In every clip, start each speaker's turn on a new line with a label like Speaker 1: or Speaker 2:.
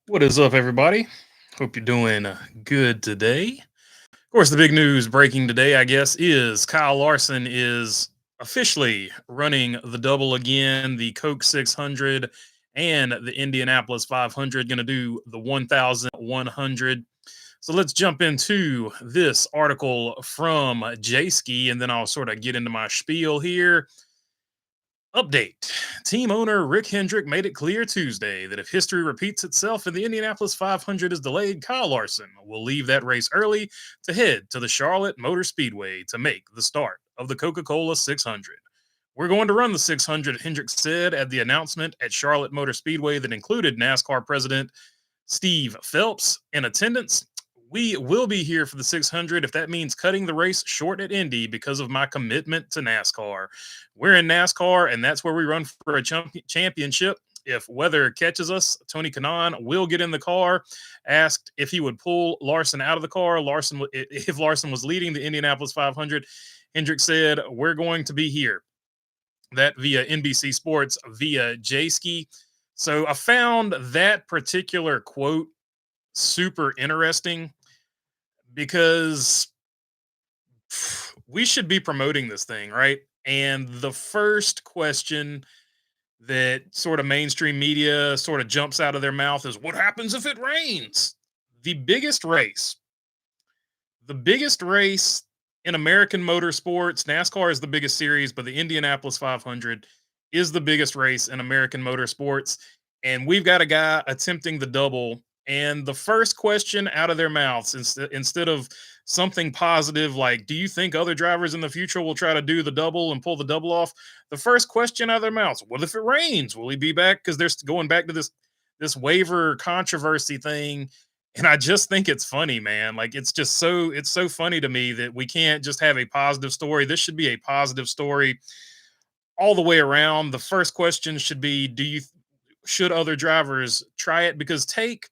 Speaker 1: What is up, everybody? Hope you're doing good today. Of course, the big news breaking today, I guess, is Kyle Larson is officially running the double again, the Coke 600 and the Indianapolis 500, going to do the 1,100. So let's jump into this article from J and then I'll sort of get into my spiel here. Update. Team owner Rick Hendrick made it clear Tuesday that if history repeats itself and the Indianapolis 500 is delayed, Kyle Larson will leave that race early to head to the Charlotte Motor Speedway to make the start of the Coca Cola 600. We're going to run the 600, Hendrick said at the announcement at Charlotte Motor Speedway that included NASCAR president Steve Phelps in attendance. We will be here for the 600 if that means cutting the race short at Indy because of my commitment to NASCAR. We're in NASCAR, and that's where we run for a championship. If weather catches us, Tony Kanaan will get in the car. Asked if he would pull Larson out of the car. If Larson was leading the Indianapolis 500, Hendrick said, "We're going to be here." That via NBC Sports via Jayski. So I found that particular quote super interesting because we should be promoting this thing, right? And the first question that sort of mainstream media sort of jumps out of their mouth is what happens if it rains? The biggest race, the biggest race in American motorsports, NASCAR is the biggest series, but the Indianapolis 500 is the biggest race in American motorsports. And we've got a guy attempting the double. And the first question out of their mouths, instead of something positive like, do you think other drivers in the future will try to do the double and pull the double off? The first question out of their mouths, what if it rains? Will he be back? Because they're going back to this waiver controversy thing. And I just think it's funny, man. Like it's so funny to me that we can't just have a positive story. This should be a positive story all the way around. The first question should be, should other drivers try it? Because take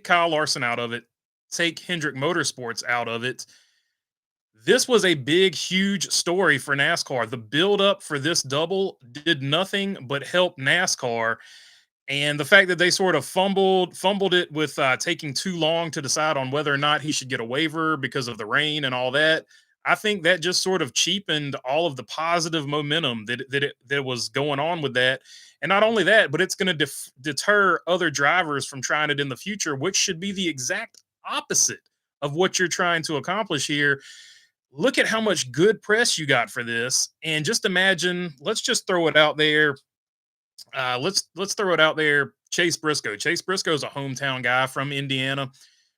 Speaker 1: Kyle Larson out of it, take Hendrick Motorsports out of it. This was a big, huge story for NASCAR. The buildup for this double did nothing but help NASCAR. And the fact that they sort of fumbled it with taking too long to decide on whether or not he should get a waiver because of the rain and all that, I think that just sort of cheapened all of the positive momentum that was going on with that. And not only that, but it's going to deter other drivers from trying it in the future, which should be the exact opposite of what you're trying to accomplish here. Look at how much good press you got for this, and just imagine. Let's just throw it out there. Let's throw it out there. Chase Briscoe. Chase Briscoe is a hometown guy from Indiana.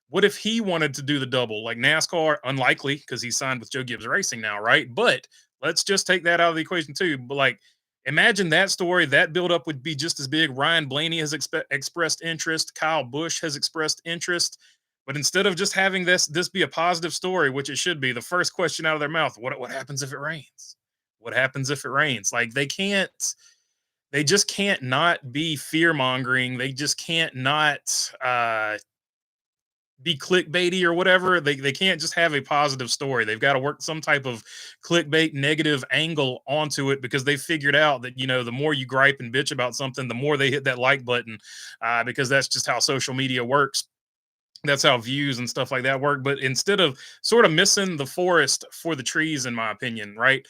Speaker 1: What if he wanted to do the double like NASCAR? Unlikely because he signed with Joe Gibbs Racing now, right? But let's just take that out of the equation too. But like, imagine that story. That buildup would be just as big. Ryan Blaney has expressed interest. Kyle Busch has expressed interest. But instead of just having this be a positive story, which it should be, the first question out of their mouth: what happens if it rains? What happens if it rains? Like they just can't not be fear mongering. They just can't not be clickbaity or whatever. They can't just have a positive story. They've got to work some type of clickbait negative angle onto it because they figured out that, the more you gripe and bitch about something, the more they hit that like button because that's just how social media works. That's how views and stuff like that work. But instead of sort of missing the forest for the trees, in my opinion, right?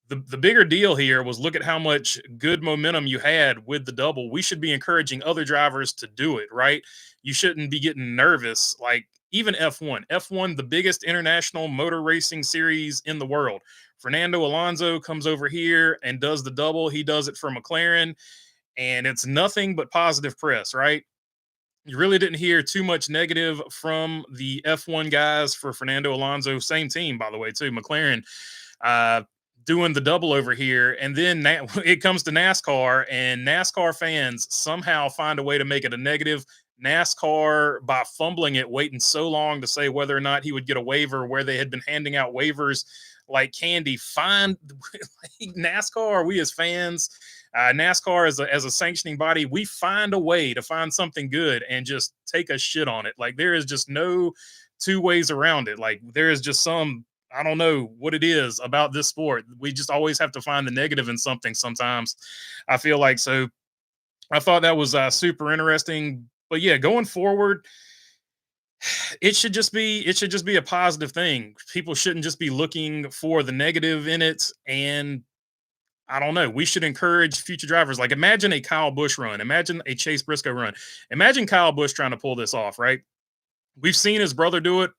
Speaker 1: The bigger deal here was look at how much good momentum you had with the double. We should be encouraging other drivers to do it, right? You shouldn't be getting nervous. Like even F1, the biggest international motor racing series in the world. Fernando Alonso comes over here and does the double. He does it for McLaren, and it's nothing but positive press, right? You really didn't hear too much negative from the F1 guys for Fernando Alonso. Same team, by the way, too. McLaren uh, doing the double over here. And then it comes to NASCAR, and NASCAR fans somehow find a way to make it a negative. NASCAR, by fumbling it, waiting so long to say whether or not he would get a waiver, where they had been handing out waivers like candy. Find like NASCAR, we as fans, NASCAR as a sanctioning body, we find a way to find something good and just take a shit on it. Like there is just no two ways around it. Like there is just I don't know what it is about this sport. We just always have to find the negative in something sometimes. I feel like so. I thought that was super interesting. But yeah, going forward, it should just be a positive thing. People shouldn't just be looking for the negative in it. And I don't know. We should encourage future drivers. Like, imagine a Kyle Busch run. Imagine a Chase Briscoe run. Imagine Kyle Busch trying to pull this off, right? We've seen his brother do it,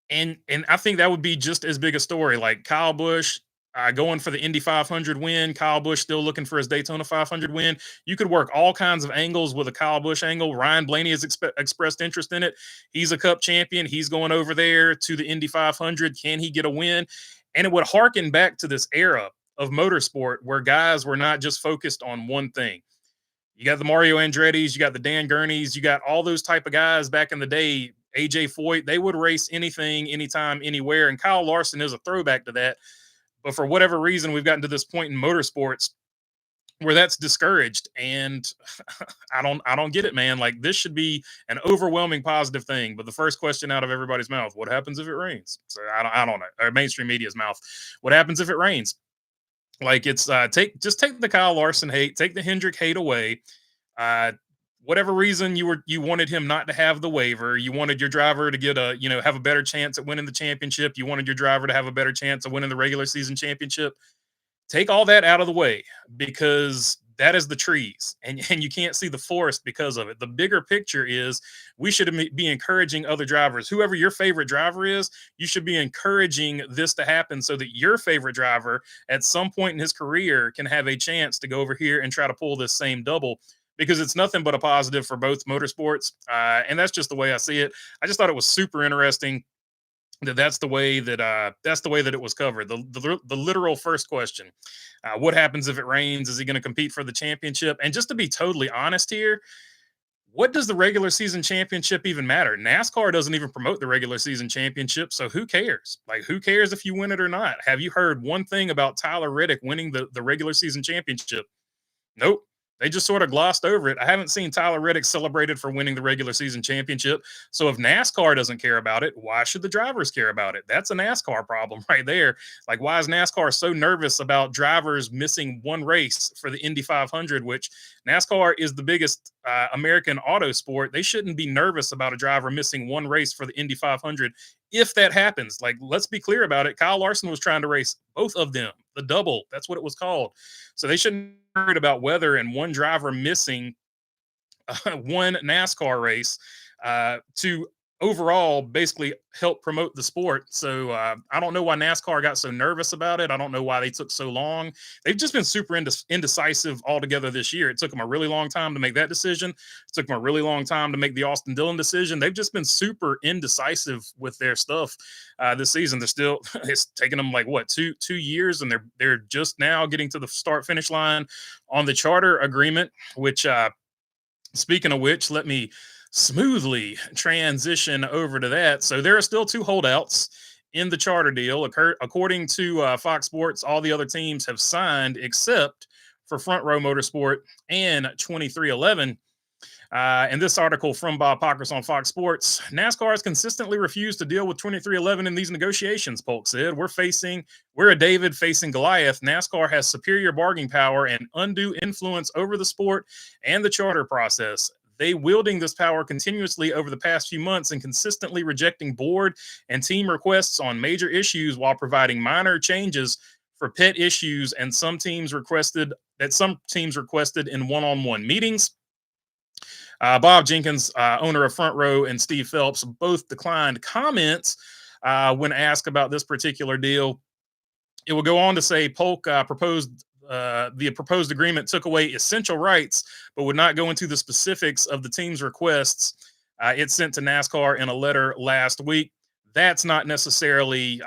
Speaker 1: and I think that would be just as big a story. Like Kyle Busch going for the Indy 500 win. Kyle Busch still looking for his Daytona 500 win. You could work all kinds of angles with a Kyle Busch angle. Ryan Blaney has expressed interest in it. He's a Cup champion. He's going over there to the Indy 500. Can he get a win? And it would harken back to this era of motorsport where guys were not just focused on one thing. You got the Mario Andretti's, you got the Dan Gurneys, you got all those type of guys back in the day. AJ Foyt, they would race anything, anytime, anywhere. And Kyle Larson is a throwback to that. But for whatever reason, we've gotten to this point in motorsports where that's discouraged. And I don't get it, man. Like, this should be an overwhelming positive thing. But the first question out of everybody's mouth, what happens if it rains? So I don't know. Or mainstream media's mouth, what happens if it rains? Like, it's take the Kyle Larson hate, take the Hendrick hate away. Uh, Whatever reason you wanted him not to have the waiver, you wanted your driver to get have a better chance at winning the championship. You wanted your driver to have a better chance of winning the regular season championship. Take all that out of the way, because that is the trees, and you can't see the forest because of it. The bigger picture is we should be encouraging other drivers. Whoever your favorite driver is, you should be encouraging this to happen so that your favorite driver at some point in his career can have a chance to go over here and try to pull this same double, because it's nothing but a positive for both motorsports. And that's just the way I see it. I just thought it was super interesting that's the way that it was covered. The literal first question, what happens if it rains? Is he going to compete for the championship? And just to be totally honest here, what does the regular season championship even matter? NASCAR doesn't even promote the regular season championship, so who cares? Like, who cares if you win it or not? Have you heard one thing about Tyler Reddick winning the regular season championship? Nope. They just sort of glossed over it. I haven't seen Tyler Reddick celebrated for winning the regular season championship. So if NASCAR doesn't care about it, why should the drivers care about it? That's a NASCAR problem right there. Like, why is NASCAR so nervous about drivers missing one race for the Indy 500, which NASCAR is the biggest American auto sport? They shouldn't be nervous about a driver missing one race for the Indy 500 if that happens. Like, let's be clear about it. Kyle Larson was trying to race both of them, the double. That's what it was called. So they shouldn't be worried about weather and one driver missing one NASCAR race to overall basically help promote the sport. So I don't know why NASCAR got so nervous about it. I don't know why they took so long. They've just been super indecisive altogether this year. It took them a really long time to make that decision. It took them a really long time to make the Austin Dillon decision. They've just been super indecisive with their stuff this season. It's taken them like what, two years, and they're just now getting to the start finish line on the charter agreement, which speaking of which, let me smoothly transition over to that. So there are still two holdouts in the charter deal. According to Fox Sports, all the other teams have signed except for Front Row Motorsport and 2311. And this article from Bob Pockers on Fox Sports: NASCAR has consistently refused to deal with 2311 in these negotiations, Polk said. We're a David facing Goliath. NASCAR has superior bargaining power and undue influence over the sport and the charter process. They wielding this power continuously over the past few months and consistently rejecting board and team requests on major issues while providing minor changes for pet issues and some teams requested in one-on-one meetings. Bob Jenkins, owner of Front Row, and Steve Phelps both declined comments when asked about this particular deal. It will go on to say Polk the proposed agreement took away essential rights, but would not go into the specifics of the team's requests it sent to NASCAR in a letter last week. That's not necessarily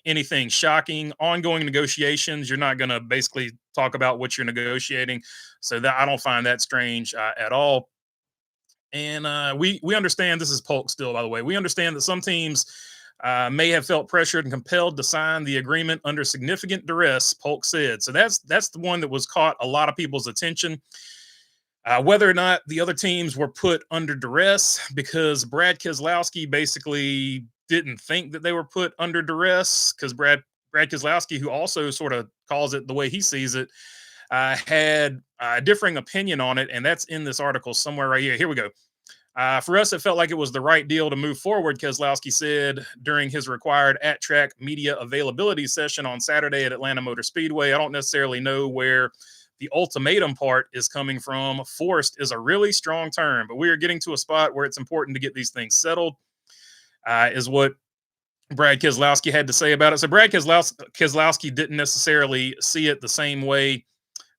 Speaker 1: anything shocking. Ongoing negotiations, you're not going to basically talk about what you're negotiating. So that I don't find that strange at all. And we understand, this is Polk still, by the way. We understand that some teams may have felt pressured and compelled to sign the agreement under significant duress, Polk said. So that's the one that was caught a lot of people's attention. Whether or not the other teams were put under duress, because Brad Keselowski basically didn't think that they were put under duress, because Brad Keselowski, who also sort of calls it the way he sees it, had a differing opinion on it, and that's in this article somewhere right here. Here we go. For us, it felt like it was the right deal to move forward, Keselowski said during his required at-track media availability session on Saturday at Atlanta Motor Speedway. I don't necessarily know where the ultimatum part is coming from. Forced is a really strong term, but we are getting to a spot where it's important to get these things settled, is what Brad Keselowski had to say about it. So Brad Keselowski didn't necessarily see it the same way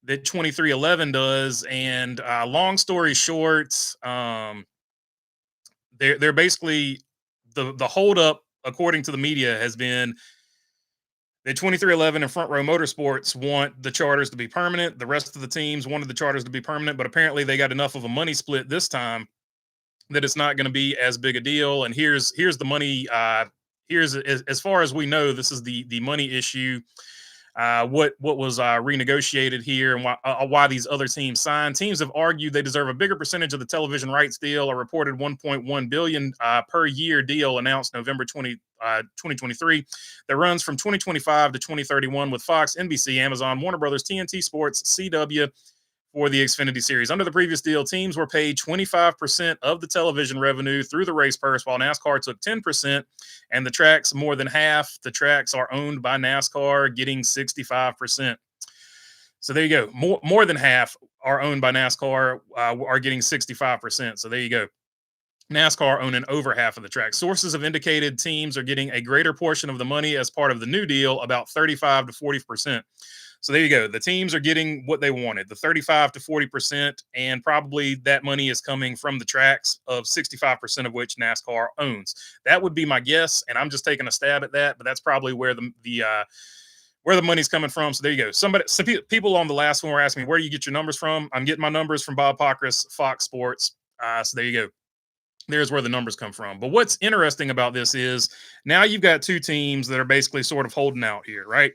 Speaker 1: that 2311 does. And long story short, they're basically the holdup, according to the media, has been that 2311 and Front Row Motorsports want the charters to be permanent. The rest of the teams wanted the charters to be permanent, but apparently they got enough of a money split this time that it's not going to be as big a deal. And here's the money. Here's, as far as we know, this is the money issue. What was renegotiated here, and why these other teams signed. Teams have argued they deserve a bigger percentage of the television rights deal. A reported 1.1 billion per year deal announced November 2023 that runs from 2025 to 2031 with Fox, NBC, Amazon, Warner Brothers, TNT Sports, CW, for the Xfinity Series. Under the previous deal, teams were paid 25% of the television revenue through the race purse, while NASCAR took 10%, and the tracks more than half. The tracks are owned by NASCAR, getting 65%. So there you go. More than half are owned by NASCAR, are getting 65%. So there you go. NASCAR owning over half of the track. Sources have indicated teams are getting a greater portion of the money as part of the new deal, about 35 to 40%. So there you go. The teams are getting what they wanted, the 35 to 40%, and probably that money is coming from the tracks, of 65% of which NASCAR owns. That would be my guess, and I'm just taking a stab at that, but that's probably where the money's coming from. So there you go. Some people on the last one were asking me, where do you get your numbers from? I'm getting my numbers from Bob Pockrass, Fox Sports. So there you go. There's where the numbers come from. But what's interesting about this is now you've got two teams that are basically sort of holding out here, right?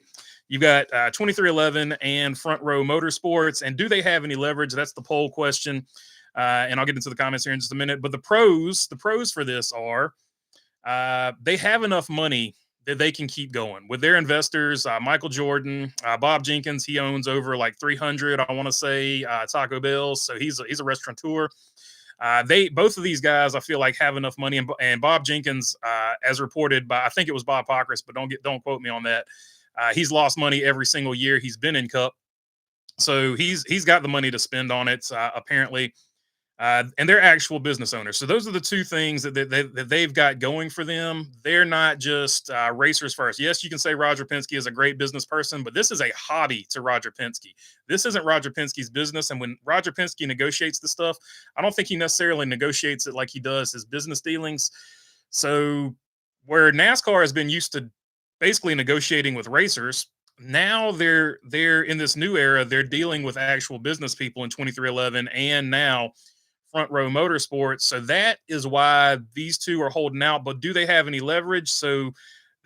Speaker 1: You've got 2311 and Front Row Motorsports. And do they have any leverage? That's the poll question. And I'll get into the comments here in just a minute. But the pros for this are they have enough money that they can keep going with their investors. Michael Jordan, Bob Jenkins, he owns over like 300, I want to say, Taco Bell. So he's a restaurateur. Both of these guys, I feel like, have enough money. And Bob Jenkins, as reported by, I think it was Bob Pockrass, but don't quote me on that. He's lost money every single year he's been in Cup, so he's got the money to spend on it, apparently. And they're actual business owners. So those are the two things that they've got going for them. They're not just racers first. Yes, you can say Roger Penske is a great business person, but this is a hobby to Roger Penske. This isn't Roger Penske's business. And when Roger Penske negotiates the stuff, I don't think he necessarily negotiates it like he does his business dealings. So where NASCAR has been used to basically negotiating with racers, now they're in this new era. They're dealing with actual business people in 2311 and now Front Row Motorsports. So that is why these two are holding out. But do they have any leverage? So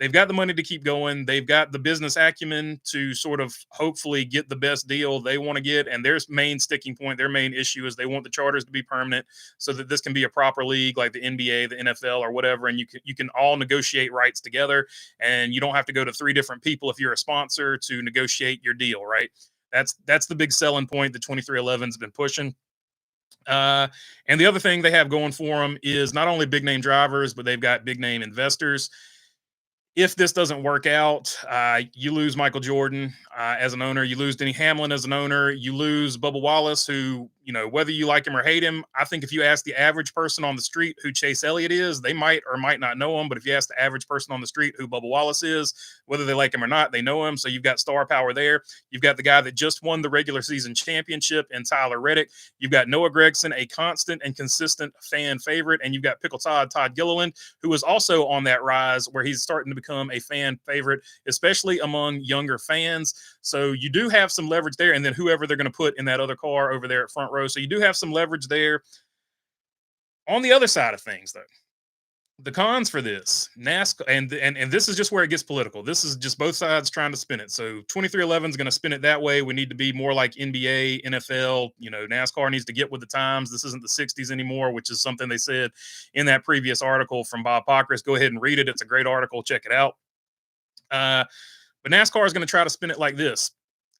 Speaker 1: they've got the money to keep going. They've got the business acumen to sort of hopefully get the best deal they want to get. And their main sticking point, their main issue is they want the charters to be permanent so that this can be a proper league like the NBA, the NFL, or whatever. And you can all negotiate rights together, and you don't have to go to three different people if you're a sponsor to negotiate your deal, right? That's the big selling point that 2311's been pushing. And the other thing they have going for them is not only big name drivers, but they've got big name investors. If this doesn't work out, you lose Michael Jordan as an owner. You lose Denny Hamlin as an owner. You lose Bubba Wallace, who, whether you like him or hate him, I think if you ask the average person on the street who Chase Elliott is, they might or might not know him. But if you ask the average person on the street who Bubba Wallace is, whether they like him or not, they know him. So you've got star power there. You've got the guy that just won the regular season championship in Tyler Reddick. You've got Noah Gragson, a constant and consistent fan favorite. And you've got Pickle Todd Gilliland, who is also on that rise where he's starting to become a fan favorite, especially among younger fans. So you do have some leverage there. And then whoever they're going to put in that other car over there at Front Row. So you do have some leverage there. On the other side of things, though, the cons for this, NASCAR, and this is just where it gets political. This is just both sides trying to spin it. So 2311 is going to spin it that way. We need to be more like NBA, NFL. NASCAR needs to get with the times. This isn't the 60s anymore, which is something they said in that previous article from Bob Pockrass. Go ahead and read it. It's a great article. Check it out. But NASCAR is going to try to spin it like this.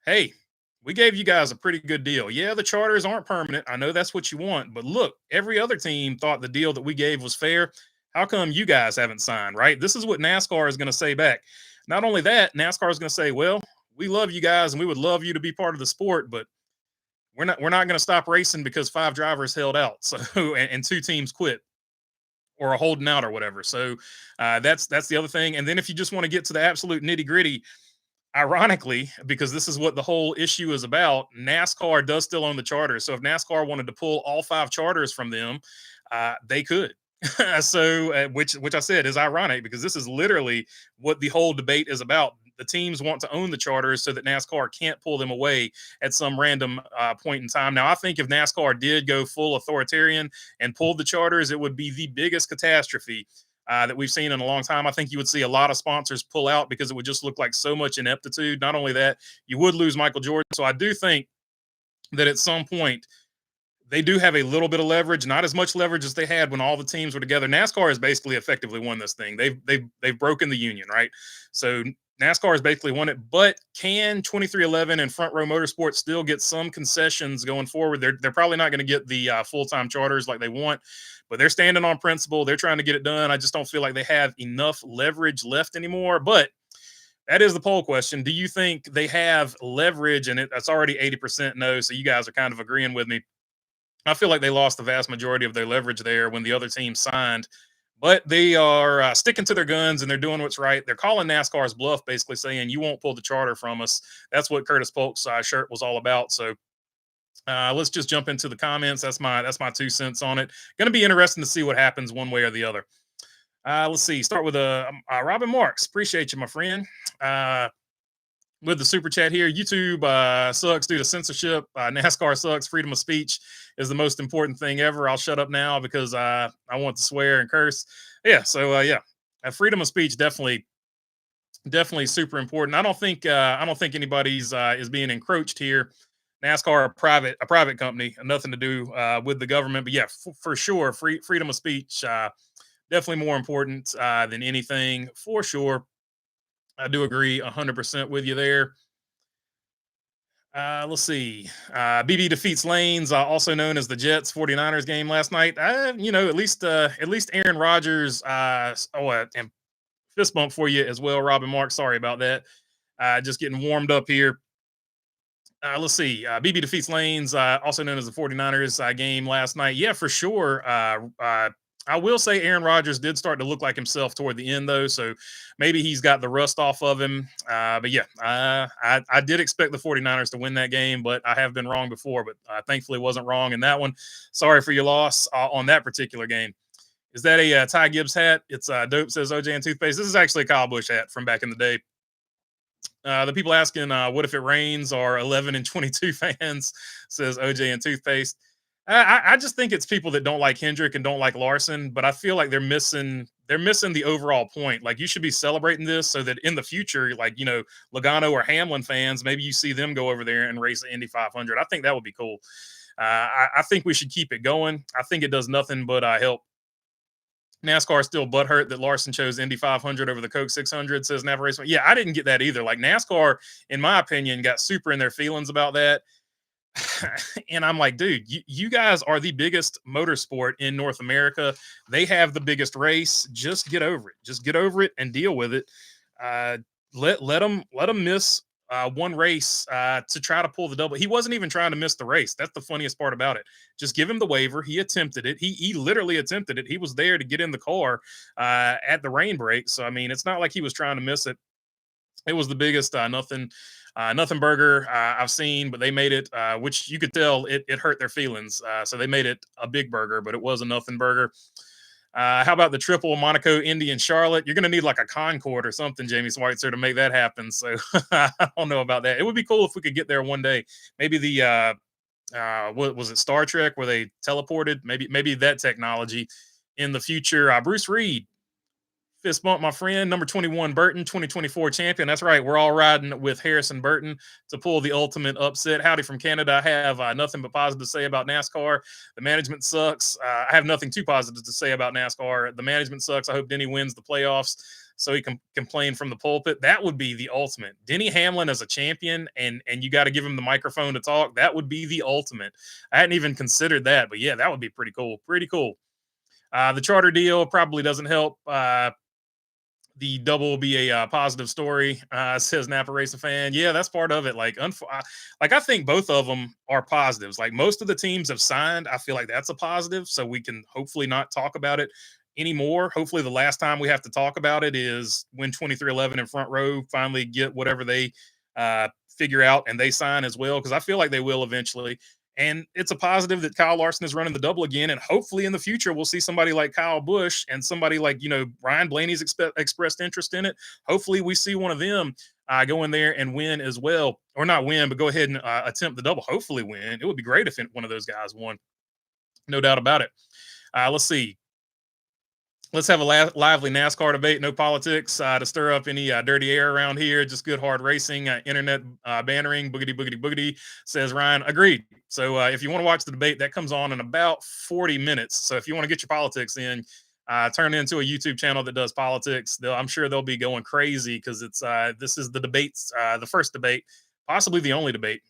Speaker 1: Hey, We gave you guys a pretty good deal. Yeah, the charters aren't permanent. I know that's what you want, but look, every other team thought the deal that we gave was fair. How come you guys haven't signed, right? This is what NASCAR is going to say back. Not only that, NASCAR is going to say, well, we love you guys and we would love you to be part of the sport, but we're not going to stop racing because 5 drivers held out. So and 2 teams quit or are holding out or whatever. So that's the other thing. And then if you just want to get to the absolute nitty gritty, ironically, because this is what the whole issue is about, NASCAR does still own the charters. So if NASCAR wanted to pull all 5 charters from them, they could. So, which I said is ironic because this is literally what the whole debate is about. The teams want to own the charters so that NASCAR can't pull them away at some random point in time. Now, I think if NASCAR did go full authoritarian and pulled the charters, it would be the biggest catastrophe that we've seen in a long time. I think you would see a lot of sponsors pull out because it would just look like so much ineptitude. Not only that, you would lose Michael Jordan. So I do think that at some point they do have a little bit of leverage, not as much leverage as they had when all the teams were together. NASCAR has basically effectively won this thing. They've broken the union, right? So NASCAR has basically won it. But can 2311 and Front Row Motorsports still get some concessions going forward? They're probably not going to get the full-time charters like they want, but they're standing on principle. They're trying to get it done. I just don't feel like they have enough leverage left anymore. But that is the poll question. Do you think they have leverage? And it's already 80% no. So you guys are kind of agreeing with me. I feel like they lost the vast majority of their leverage there when the other team signed, but they are sticking to their guns and they're doing what's right. They're calling NASCAR's bluff, basically saying you won't pull the charter from us. That's what Curtis Polk's shirt was all about. So let's just jump into the comments. That's my 2 cents on it. Going to be interesting to see what happens one way or the other. Let's see. Start with Robin Marks. Appreciate you, my friend. With the super chat here, YouTube sucks due to censorship. NASCAR sucks. Freedom of speech is the most important thing ever. I'll shut up now because I want to swear and curse. Yeah, so freedom of speech definitely super important. I don't think anybody's is being encroached here. NASCAR a private company, nothing to do with the government. But yeah, for sure, freedom of speech definitely more important than anything for sure. I do agree 100% with you there. Let's see. BB defeats Lanes, also known as the Jets 49ers game last night. At least Aaron Rodgers. And fist bump for you as well, Robin Mark. Sorry about that. Just getting warmed up here. Let's see. BB defeats Lanes, also known as the 49ers game last night. Yeah, for sure. I will say Aaron Rodgers did start to look like himself toward the end, though. So maybe he's got the rust off of him. But yeah, I did expect the 49ers to win that game, but I have been wrong before. But thankfully wasn't wrong in that one. Sorry for your loss on that particular game. Is that a Ty Gibbs hat? It's dope, says OJ and Toothpaste. This is actually a Kyle Busch hat from back in the day. The people asking, what if it rains? Are 11 and 22 fans, says OJ and Toothpaste. I just think it's people that don't like Hendrick and don't like Larson, but I feel like they're missing the overall point. Like you should be celebrating this so that in the future, like Logano or Hamlin fans, maybe you see them go over there and race the Indy 500. I think that would be cool. I think we should keep it going. I think it does nothing but help. NASCAR is still butthurt that Larson chose Indy 500 over the Coke 600, says Nav Race. Yeah, I didn't get that either. Like NASCAR, in my opinion, got super in their feelings about that. And I'm like, dude, you guys are the biggest motorsport in North America. They have the biggest race. Just get over it. Just get over it and deal with it. Let them miss one race to try to pull the double. He wasn't even trying to miss the race. That's the funniest part about it. Just give him the waiver. He attempted it. He literally attempted it. He was there to get in the car at the rain break. So I mean, it's not like he was trying to miss it. It was the biggest nothing burger I've seen, but they made it, which you could tell it hurt their feelings. So they made it a big burger, but it was a nothing burger. How about the triple Monaco, Indy, and Charlotte? You're going to need like a Concorde or something, Jamie Schweitzer, to make that happen. So I don't know about that. It would be cool if we could get there one day. Maybe the what was it, Star Trek, where they teleported? Maybe that technology in the future. Bruce Reed, Fist bump, my friend. Number 21, Burton, 2024 champion. That's right. We're all riding with Harrison Burton to pull the ultimate upset. Howdy from Canada. I have nothing but positive to say about NASCAR. The management sucks. I have nothing too positive to say about NASCAR. The management sucks. I hope Denny wins the playoffs so he can complain from the pulpit. That would be the ultimate. Denny Hamlin as a champion, and you got to give him the microphone to talk. That would be the ultimate. I hadn't even considered that, but yeah, that would be pretty cool. Pretty cool. The charter deal probably doesn't help. The double will be a positive story, says Napa Racing fan. Yeah, that's part of it. Like I think both of them are positives. Like most of the teams have signed. I feel like that's a positive. So we can hopefully not talk about it anymore. Hopefully the last time we have to talk about it is when 2311 and Front Row finally get whatever they figure out and they sign as well. Because I feel like they will eventually. And it's a positive that Kyle Larson is running the double again. And hopefully in the future, we'll see somebody like Kyle Busch and somebody like, Ryan Blaney's expressed interest in it. Hopefully we see one of them go in there and win as well. Or not win, but go ahead and attempt the double. Hopefully win. It would be great if one of those guys won. No doubt about it. Let's see. Let's have a lively NASCAR debate. No politics to stir up any dirty air around here. Just good hard racing, internet bannering, boogity, boogity, boogity, says Ryan. Agreed. So if you want to watch the debate, that comes on in about 40 minutes. So if you want to get your politics in, turn into a YouTube channel that does politics. I'm sure they'll be going crazy because this is the debates, the first debate, possibly the only debate.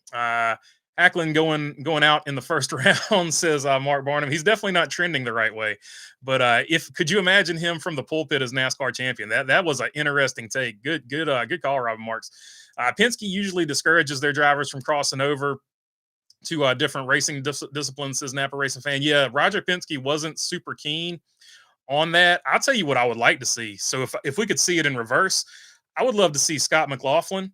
Speaker 1: Hacklin going out in the first round, says Mark Barnum. He's definitely not trending the right way. But could you imagine him from the pulpit as NASCAR champion? That was an interesting take. Good call, Robin Marks. Penske usually discourages their drivers from crossing over to different racing disciplines, says Napa Racing fan. Yeah, Roger Penske wasn't super keen on that. I'll tell you what I would like to see. So if we could see it in reverse, I would love to see Scott McLaughlin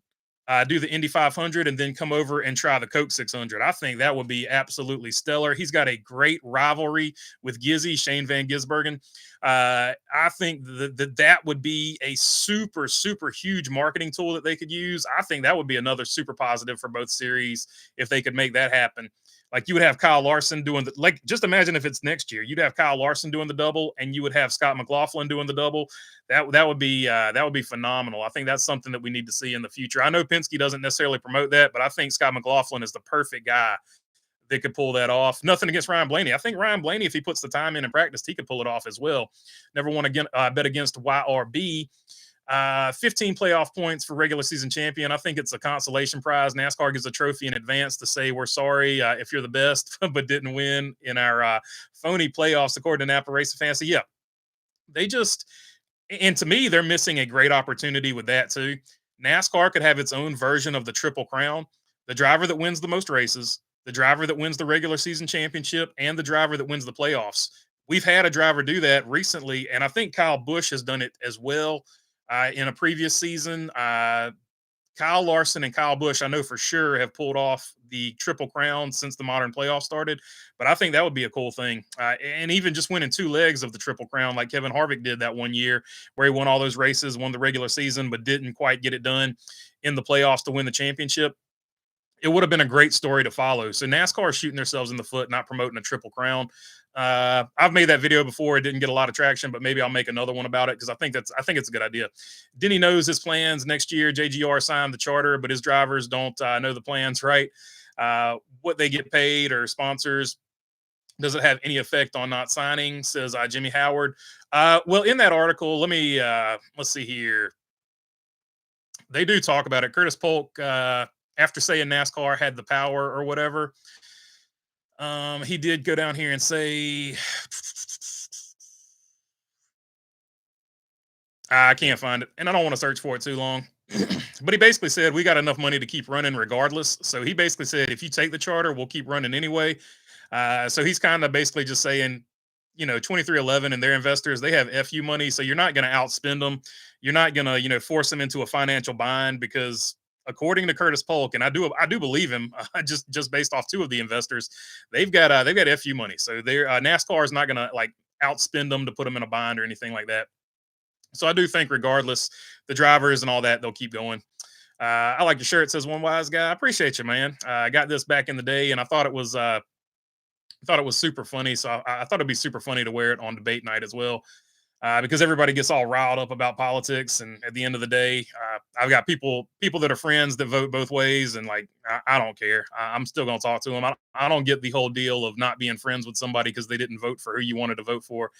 Speaker 1: do the Indy 500 and then come over and try the Coke 600. I think that would be absolutely stellar. He's got a great rivalry with Gizzy, Shane Van Gisbergen. I think that would be a super, super huge marketing tool that they could use. I think that would be another super positive for both series if they could make that happen. Like you would have Kyle Larson doing just imagine if it's next year, you'd have Kyle Larson doing the double and you would have Scott McLaughlin doing the double. That would be phenomenal. I think that's something that we need to see in the future. I know Penske doesn't necessarily promote that, but I think Scott McLaughlin is the perfect guy that could pull that off. Nothing against Ryan Blaney. I think Ryan Blaney, if he puts the time in and practice, he could pull it off as well. Never want to bet against YRB. 15 playoff points for regular season champion. I think it's a consolation prize. NASCAR gives a trophy in advance to say we're sorry if you're the best, but didn't win in our phony playoffs, according to Napa Racing fans. So yeah, and to me, they're missing a great opportunity with that too. NASCAR could have its own version of the Triple Crown. The driver that wins the most races, the driver that wins the regular season championship, and the driver that wins the playoffs. We've had a driver do that recently, and I think Kyle Busch has done it as well. In a previous season, Kyle Larson and Kyle Busch, I know for sure, have pulled off the Triple Crown since the modern playoff started. But I think that would be a cool thing. And even just winning 2 legs of the Triple Crown, like Kevin Harvick did that one year, where he won all those races, won the regular season, but didn't quite get it done in the playoffs to win the championship. It would have been a great story to follow. So NASCAR is shooting themselves in the foot, not promoting a Triple Crown. I've made that video before. It didn't get a lot of traction, but maybe I'll make another one about it because I think it's a good idea. Denny knows his plans next year. JGR signed the charter, but his drivers don't know the plans, right? What they get paid or sponsors. Does it have any effect on not signing? Says Jimmy Howard. Well, in that article, let's see here. They do talk about it. Curtis Polk, after saying NASCAR had the power or whatever, he did go down here and say, I can't find it, and I don't want to search for it too long. But he basically said we got enough money to keep running regardless. So he basically said if you take the charter, we'll keep running anyway. So he's kind of basically just saying, 2311 and their investors, they have FU money, so you're not going to outspend them. You're not going to, force them into a financial bind because according to Curtis Polk, and I do believe him, just based off 2 of the investors, they've got FU money. So they're NASCAR is not going to like outspend them to put them in a bind or anything like that. So I do think regardless, the drivers and all that, they'll keep going. I like your shirt. It says One Wise Guy. I appreciate you, man. I got this back in the day, and I thought it was super funny. So I thought it'd be super funny to wear it on debate night as well. because everybody gets all riled up about politics. And at the end of the day, I've got people that are friends that vote both ways, and like I don't care. I'm still gonna talk to them. I don't get the whole deal of not being friends with somebody because they didn't vote for who you wanted to vote for.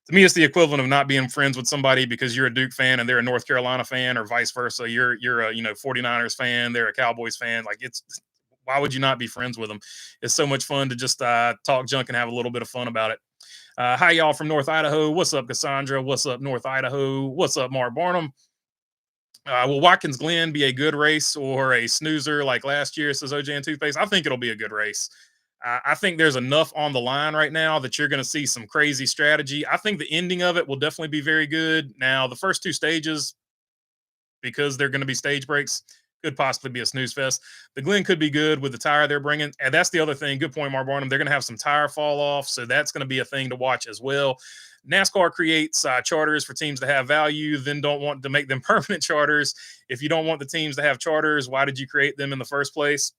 Speaker 1: To me, it's the equivalent of not being friends with somebody because you're a Duke fan and they're a North Carolina fan, or vice versa. You're a 49ers fan, they're a Cowboys fan. Like it's why would you not be friends with them? It's so much fun to just talk junk and have a little bit of fun about it. Hi, y'all from North Idaho. What's up, Cassandra? What's up, North Idaho? What's up, Mark Barnum? Will Watkins Glen be a good race or a snoozer like last year, says OJ and Toothpaste? I think it'll be a good race. I think there's enough on the line right now that you're going to see some crazy strategy. I think the ending of it will definitely be very good. Now, the first two stages, because they're going to be stage breaks, could possibly be a snooze fest. The Glen could be good with the tire they're bringing. And that's the other thing. Good point, Mark Barnum. They're going to have some tire fall off. So that's going to be a thing to watch as well. NASCAR creates charters for teams to have value, then don't want to make them permanent charters. If you don't want the teams to have charters, why did you create them in the first place?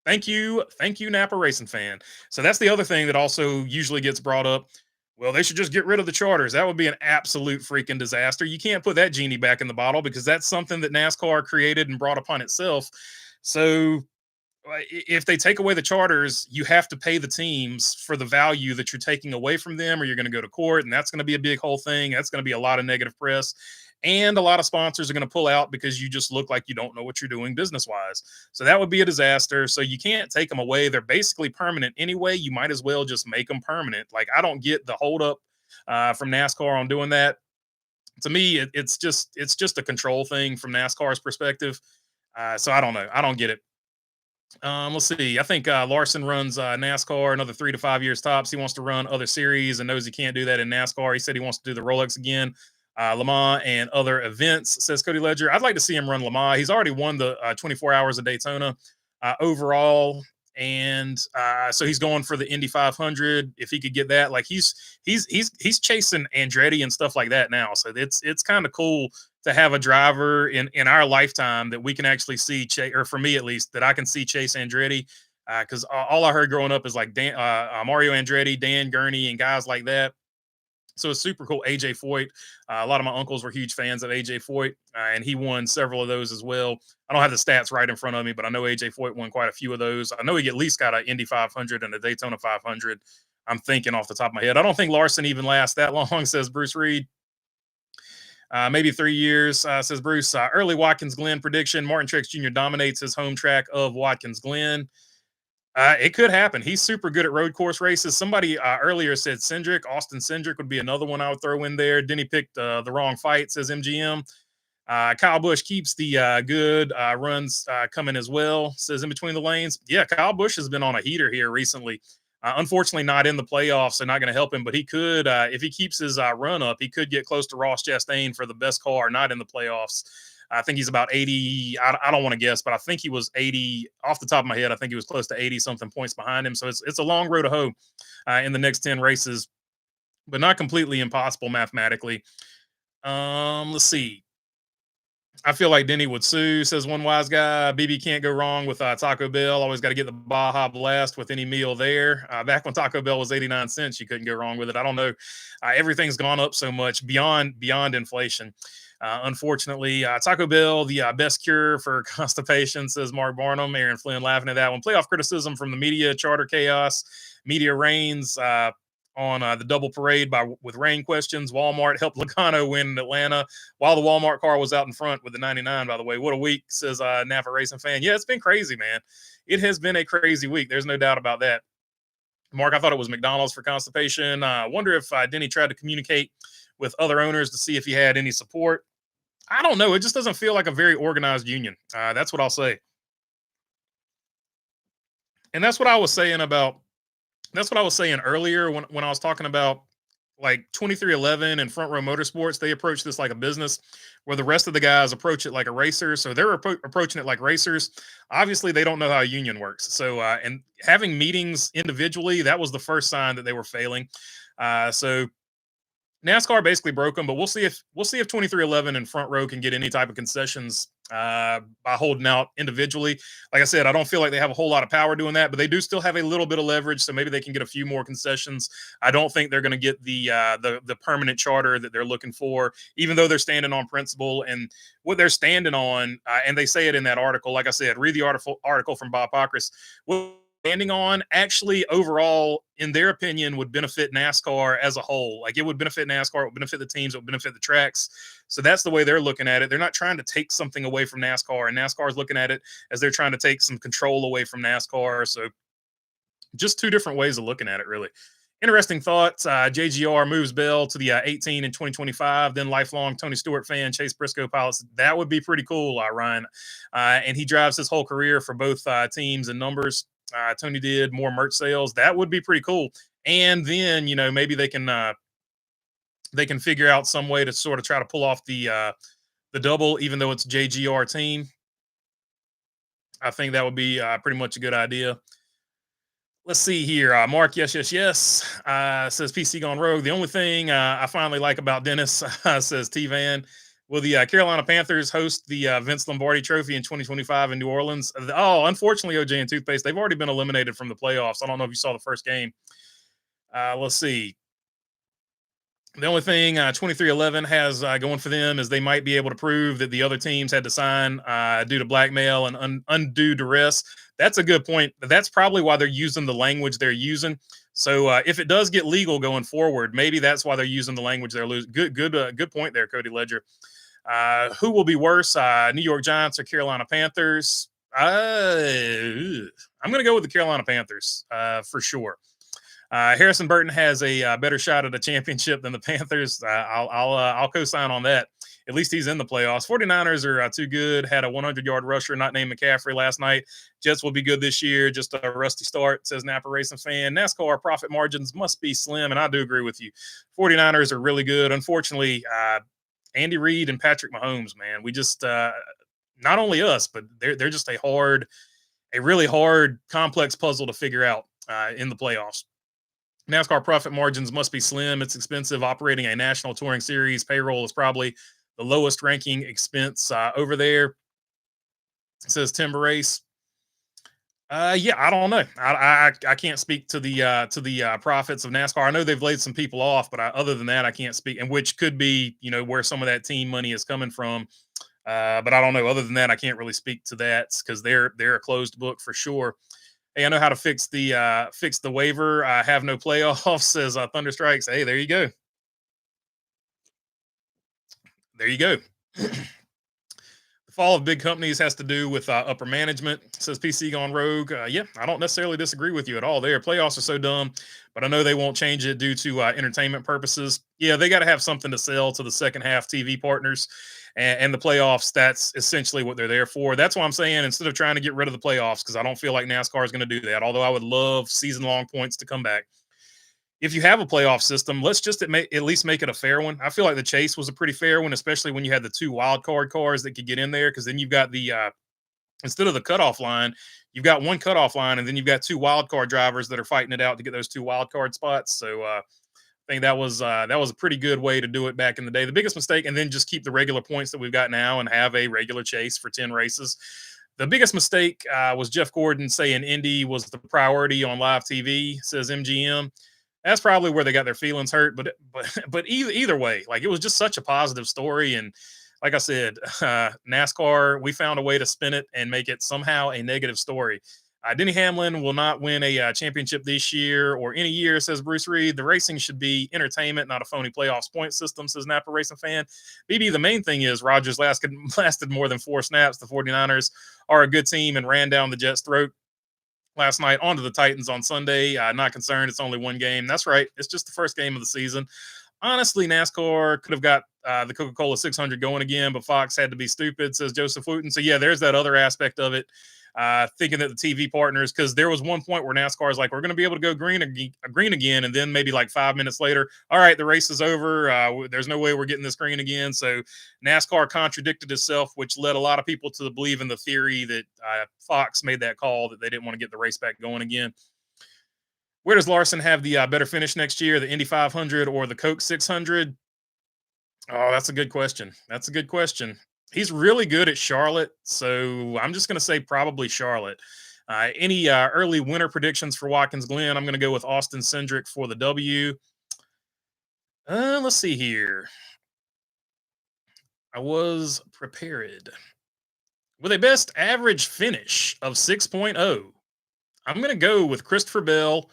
Speaker 1: Thank you, Napa Racing fan. So that's the other thing that also usually gets brought up. Well, they should just get rid of the charters. That would be an absolute freaking disaster. You can't put that genie back in the bottle because that's something that NASCAR created and brought upon itself. So if they take away the charters, you have to pay the teams for the value that you're taking away from them, or you're going to go to court, and that's going to be a big whole thing. That's going to be a lot of negative press, and a lot of sponsors are going to pull out because you just look like you don't know what you're doing business wise. So that would be a disaster. So you can't take them away. They're basically permanent anyway. You might as well just make them permanent. Like, I don't get the hold up from NASCAR on doing that. To me, it's just a control thing from NASCAR's perspective. So I don't know. I don't get it. Let's see. I think Larson runs NASCAR another 3 to 5 years tops. He wants to run other series and knows he can't do that in NASCAR. He said he wants to do the Rolex again, Le Mans, and other events, says Cody Ledger. I'd like to see him run Le Mans. He's already won the 24 hours of Daytona overall. And so he's going for the Indy 500. If he could get that, like he's chasing Andretti and stuff like that now. So it's kind of cool to have a driver in our lifetime that we can actually see, or for me at least, that I can see Chase Andretti. Because all I heard growing up is like Mario Andretti, Dan Gurney, and guys like that. So it's super cool. AJ Foyt. A lot of my uncles were huge fans of AJ Foyt, and he won several of those as well. I don't have the stats right in front of me, but I know AJ Foyt won quite a few of those. I know he at least got an Indy 500 and a Daytona 500. I'm thinking off the top of my head. I don't think Larson even lasts that long, says Bruce Reed. Maybe 3 years, says Bruce. Early Watkins Glen prediction. Martin Truex Jr. dominates his home track of Watkins Glen. It could happen. He's super good at road course races. Somebody earlier said Austin Cindric would be another one I would throw in there. Denny picked the wrong fight, says MGM. Kyle Busch keeps the good runs coming as well, says in between the lanes. Yeah, Kyle Busch has been on a heater here recently. Unfortunately, not in the playoffs, so not going to help him. But he could, if he keeps his run up, he could get close to Ross Chastain for the best car, not in the playoffs. I think he's about 80. I don't want to guess, but I think he was 80 off the top of my head. I think he was close to 80 something points behind him. So it's a long road to hoe in the next 10 races, but not completely impossible mathematically. Let's see. I feel like Denny would sue, says one wise guy. BB can't go wrong with Taco Bell. Always got to get the Baja Blast with any meal there. Back when Taco Bell was 89 cents, you couldn't go wrong with it. I don't know. Everything's gone up so much beyond inflation. Unfortunately, Taco Bell, the best cure for constipation, says Mark Barnum. Aaron Flynn laughing at that one. Playoff criticism from the media, charter chaos, media reigns on the double parade with rain questions. Walmart helped Logano win in Atlanta while the Walmart car was out in front with the 99, by the way. What a week, says Napa Racing fan. Yeah, it's been crazy, man. It has been a crazy week. There's no doubt about that. Mark, I thought it was McDonald's for constipation. I wonder if Denny tried to communicate with other owners to see if he had any support. I don't know. It just doesn't feel like a very organized union. That's what I'll say. And that's what I was saying earlier when I was talking about like 2311 and Front Row Motorsports. They approach this like a business where the rest of the guys approach it like a racer. So they're approaching it like racers. Obviously, they don't know how a union works. So, and having meetings individually, that was the first sign that they were failing. So NASCAR basically broke them, but we'll see if 2311 and Front Row can get any type of concessions by holding out individually. Like I said, I don't feel like they have a whole lot of power doing that, but they do still have a little bit of leverage, so maybe they can get a few more concessions. I don't think they're going to get the permanent charter that they're looking for, even though they're standing on principle and what they're standing on. And they say it in that article. Like I said, read the article from Bob Pockris. What standing on actually overall, in their opinion, would benefit NASCAR as a whole. Like it would benefit NASCAR, it would benefit the teams, it would benefit the tracks. So that's the way they're looking at it. They're not trying to take something away from NASCAR, and NASCAR is looking at it as they're trying to take some control away from NASCAR. So just two different ways of looking at it, really. Interesting thoughts. JGR moves Bell to the 18 in 2025. Then lifelong Tony Stewart fan Chase Briscoe pilots. That would be pretty cool, Ryan. And he drives his whole career for both teams and numbers. Tony did more merch sales. That would be pretty cool. And then maybe they can figure out some way to sort of try to pull off the double, even though it's JGR team. I think that would be pretty much a good idea. Let's see here. Mark, yes. Says PC gone rogue. The only thing I finally like about Dennis, says T Van, will the Carolina Panthers host the Vince Lombardi Trophy in 2025 in New Orleans? Oh, unfortunately, OJ and Toothpaste, they've already been eliminated from the playoffs. I don't know if you saw the first game. Let's see. The only thing 2311 has going for them is they might be able to prove that the other teams had to sign due to blackmail and undue duress. That's a good point. That's probably why they're using the language they're using. So if it does get legal going forward, maybe that's why they're using the language they're losing. Good point there, Cody Ledger. Who will be worse, New York Giants or Carolina Panthers? I'm going to go with the Carolina Panthers for sure. Harrison Burton has a better shot at a championship than the Panthers. I'll co-sign on that. At least he's in the playoffs. 49ers are too good. Had a 100-yard rusher not named McCaffrey last night. Jets will be good this year. Just a rusty start, says Napa Racing fan. NASCAR profit margins must be slim, and I do agree with you. 49ers are really good. Unfortunately, Andy Reid and Patrick Mahomes, man, we just not only us, but they're just a really hard, complex puzzle to figure out in the playoffs. NASCAR profit margins must be slim. It's expensive. Operating a national touring series payroll is probably the lowest ranking expense over there, says Timber Race. Yeah, I don't know. I can't speak to the profits of NASCAR. I know they've laid some people off, but other than that, I can't speak. And which could be where some of that team money is coming from. But I don't know. Other than that, I can't really speak to that because they're a closed book for sure. Hey, I know how to fix the waiver. I have no playoffs, says Thunder Strikes. Hey, there you go. There you go. The fall of big companies has to do with upper management, says PC gone rogue. Yeah, I don't necessarily disagree with you at all there. Playoffs are so dumb, but I know they won't change it due to entertainment purposes. Yeah, they got to have something to sell to the second half TV partners. And the playoffs, that's essentially what they're there for. That's why I'm saying instead of trying to get rid of the playoffs, because I don't feel like NASCAR is going to do that, although I would love season-long points to come back. If you have a playoff system, let's just at least make it a fair one. I feel like the Chase was a pretty fair one, especially when you had the two wild card cars that could get in there, because then you've got the instead of the cutoff line, you've got one cutoff line, and then you've got two wild card drivers that are fighting it out to get those two wild card spots. So I think that was a pretty good way to do it back in the day. The biggest mistake, and then just keep the regular points that we've got now and have a regular chase for 10 races. The biggest mistake was Jeff Gordon saying Indy was the priority on live TV, says MGM. That's probably where they got their feelings hurt. But either way, like it was just such a positive story. And like I said, NASCAR, we found a way to spin it and make it somehow a negative story. Denny Hamlin will not win a championship this year or any year, says Bruce Reed. The racing should be entertainment, not a phony playoffs point system, says Napa Racing fan. BB, the main thing is Rodgers lasted more than 4 snaps. The 49ers are a good team and ran down the Jets' throat last night onto the Titans on Sunday. Not concerned. It's only one game. That's right. It's just the first game of the season. Honestly, NASCAR could have got the Coca-Cola 600 going again, but Fox had to be stupid, says Joseph Wooten. So, yeah, there's that other aspect of it. Thinking that the TV partners, because there was one point where NASCAR is like, we're going to be able to go green again. And then maybe like 5 minutes later, all right, the race is over. There's no way we're getting this green again. So NASCAR contradicted itself, which led a lot of people to believe in the theory that Fox made that call that they didn't want to get the race back going again. Where does Larson have the better finish next year, the Indy 500 or the Coke 600? Oh, that's a good question. That's a good question. He's really good at Charlotte, so I'm just going to say probably Charlotte. Any early winter predictions for Watkins Glen? I'm going to go with Austin Cindric for the W. Let's see here. I was prepared. With a best average finish of 6.0, I'm going to go with Christopher Bell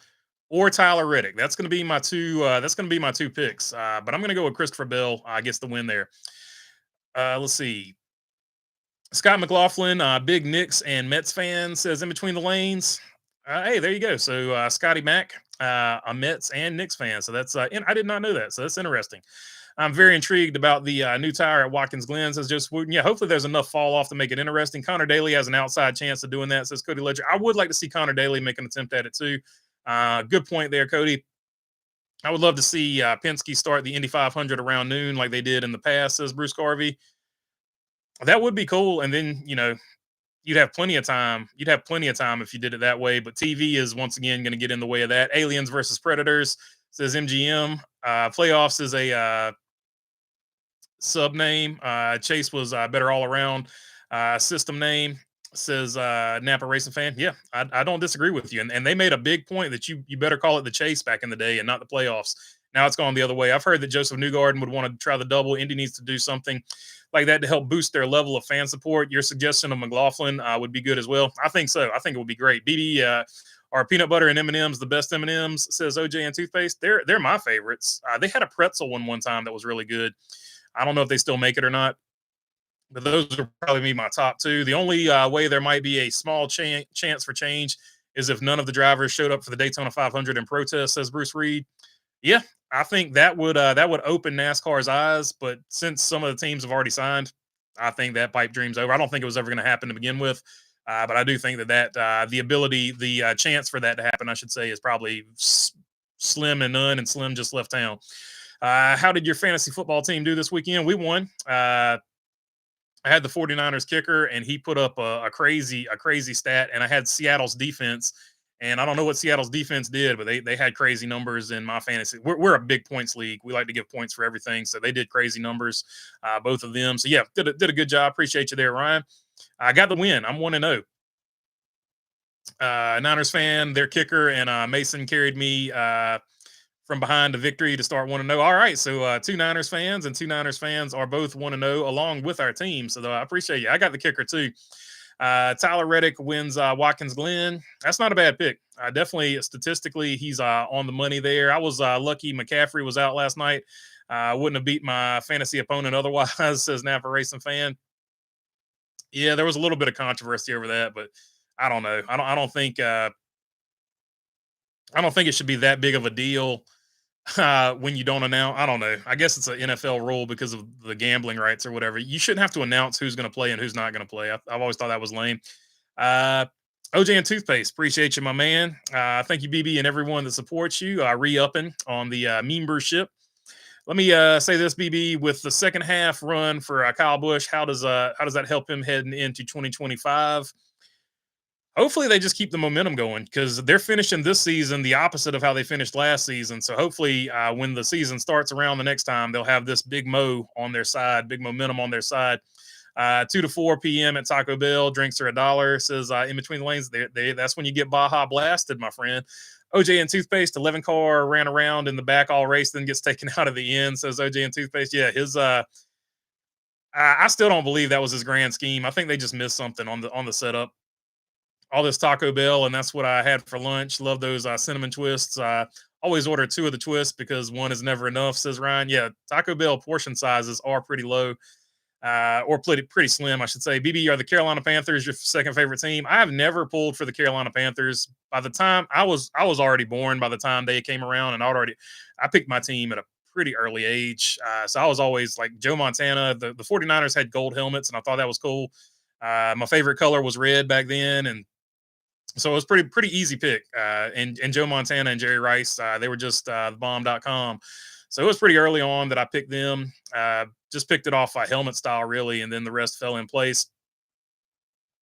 Speaker 1: or Tyler Reddick. That's going to be my two. That's going to be my two picks. But I'm going to go with Christopher Bell. Gets the win there. Let's see. Scott McLaughlin, big Knicks and Mets fan, says in between the lanes. Hey, there you go. So Scotty Mack, a Mets and Knicks fan. So that's I did not know that. So that's interesting. I'm very intrigued about the new tire at Watkins Glen, says Joseph Wooten. Yeah, hopefully there's enough fall off to make it interesting. Connor Daly has an outside chance of doing that, says Cody Ledger. I would like to see Connor Daly make an attempt at it too. Good point there, Cody. I would love to see Penske start the Indy 500 around noon like they did in the past, says Bruce Garvey. That would be cool. And then, you'd have plenty of time. You'd have plenty of time if you did it that way. But TV is once again going to get in the way of that. Aliens versus Predators, says MGM. Playoffs is a sub name. Chase was better all around. System name, says Napa Racing fan. Yeah, I don't disagree with you. And they made a big point that you better call it the Chase back in the day and not the playoffs. Now it's gone the other way. I've heard that Joseph Newgarden would want to try the double. Indy needs to do something like that to help boost their level of fan support. Your suggestion of McLaughlin would be good as well. I think so. I think it would be great. BB, are peanut butter and M&Ms the best M&Ms, says OJ and toothpaste. They're my favorites. They had a pretzel one time that was really good. I don't know if they still make it or not, but those would probably be my top two. The only way there might be a small chance for change is if none of the drivers showed up for the Daytona 500 in protest, says Bruce Reed. Yeah, I think that would open NASCAR's eyes. But since some of the teams have already signed, I think that pipe dream's over. I don't think it was ever going to happen to begin with. But I do think that the chance for that to happen, I should say, is probably slim and none, and Slim just left town. How did your fantasy football team do this weekend? We won. I had the 49ers kicker, and he put up a crazy stat, and I had Seattle's defense. And I don't know what Seattle's defense did, but they had crazy numbers in my fantasy. We're a big points league. We like to give points for everything. So they did crazy numbers, both of them. So, yeah, did a good job. Appreciate you there, Ryan. I got the win. I'm 1-0. Niners fan, their kicker, and Mason carried me from behind to victory to start 1-0. All right, so two Niners fans and two Niners fans are both 1-0 along with our team. So I appreciate you. I got the kicker too. Tyler Reddick wins Watkins Glen. That's not a bad pick. Definitely, statistically, he's on the money there. I was lucky McCaffrey was out last night. Wouldn't have beat my fantasy opponent otherwise, says Napa Racing fan. Yeah, there was a little bit of controversy over that, but I don't know. I don't think it should be that big of a deal when you don't announce. I don't know. I guess it's an NFL rule because of the gambling rights or whatever. You shouldn't have to announce who's going to play and who's not going to play. I've always thought that was lame. OJ and Toothpaste, appreciate you, my man. Thank you, BB, and everyone that supports you. Re-upping on the membership. Let me say this, BB, with the second half run for Kyle Busch, how does that help him heading into 2025? Hopefully they just keep the momentum going because they're finishing this season the opposite of how they finished last season. So hopefully when the season starts around the next time, they'll have this big on their side, big momentum on their side. 2 to 4 p.m. at Taco Bell, drinks are $1. Says in between the lanes, that's when you get Baja blasted, my friend. OJ and Toothpaste, 11 car ran around in the back all race, then gets taken out of the end. Says OJ and Toothpaste. Yeah, his I still don't believe that was his grand scheme. I think they just missed something on the setup. All this Taco Bell, and that's what I had for lunch. Love those cinnamon twists. Always order 2 of the twists because 1 is never enough, says Ryan. Yeah, Taco Bell portion sizes are pretty low, or pretty slim, I should say. BB, are the Carolina Panthers your second favorite team? I have never pulled for the Carolina Panthers. By the time I was already born by the time they came around, and I picked my team at a pretty early age. So I was always like Joe Montana. The 49ers had gold helmets, and I thought that was cool. My favorite color was red back then, and so it was pretty easy pick. And Joe Montana and Jerry Rice, they were just thebomb.com. So it was pretty early on that I picked them. Just picked it off helmet style, really, and then the rest fell in place.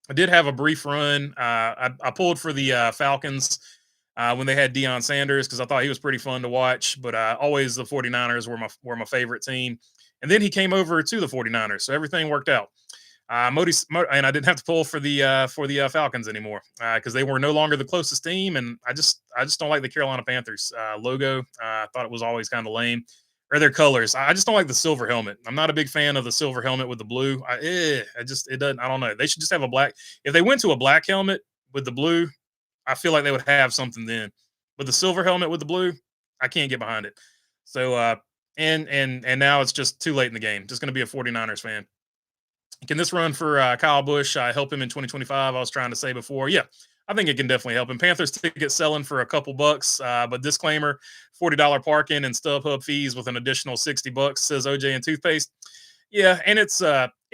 Speaker 1: I did have a brief run. I pulled for the Falcons when they had Deion Sanders because I thought he was pretty fun to watch. But always the 49ers were my favorite team. And then he came over to the 49ers, so everything worked out. And I didn't have to pull for the Falcons anymore because they were no longer the closest team, and I just don't like the Carolina Panthers logo. I thought it was always kind of lame, or their colors. I just don't like the silver helmet. I'm not a big fan of the silver helmet with the blue. It doesn't. I don't know. They should just have a black. If they went to a black helmet with the blue, I feel like they would have something then. But the silver helmet with the blue, I can't get behind it. So and now it's just too late in the game. Just going to be a 49ers fan. Can this run for Kyle Busch help him in 2025? I was trying to say before. Yeah, I think it can definitely help him. Panthers ticket selling for a couple bucks, but disclaimer: $40 parking and StubHub fees with an additional $60. Says OJ and toothpaste. Yeah, and it's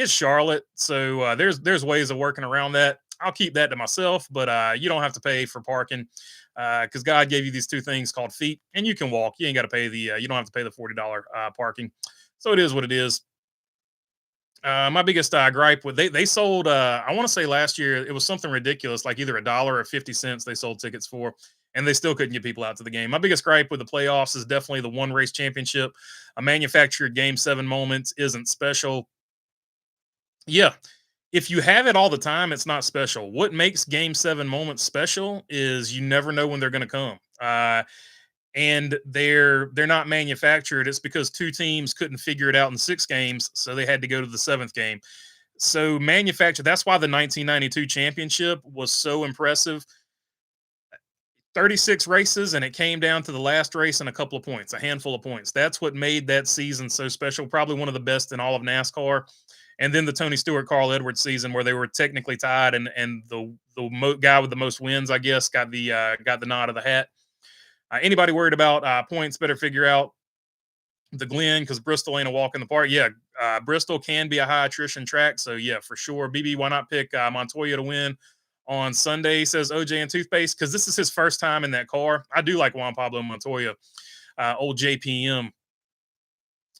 Speaker 1: Charlotte, so there's ways of working around that. I'll keep that to myself, but you don't have to pay for parking because God gave you these two things called feet, and you can walk. You ain't got to pay you don't have to pay the $40 parking. So it is what it is. My biggest gripe with they sold I want to say last year it was something ridiculous like either $1 or 50 cents they sold tickets for, and they still couldn't get people out to the game. My biggest gripe with the playoffs is definitely the one race championship. A manufactured game 7 moments isn't special. Yeah, if you have it all the time, it's not special. What makes game 7 moments special is you never know when they're going to come. And they're not manufactured. It's because 2 teams couldn't figure it out in 6 games, so they had to go to the 7th game. So manufactured. That's why the 1992 championship was so impressive. 36 races, and it came down to the last race and a couple of points, a handful of points. That's what made that season so special. Probably one of the best in all of NASCAR. And then the Tony Stewart, Carl Edwards season, where they were technically tied, and the guy with the most wins, I guess, got the nod of the hat. Anybody worried about points better figure out the Glen because Bristol ain't a walk in the park. Yeah, Bristol can be a high attrition track. So, yeah, for sure. BB, why not pick Montoya to win on Sunday, says OJ and Toothpaste, because this is his first time in that car. I do like Juan Pablo Montoya, old JPM.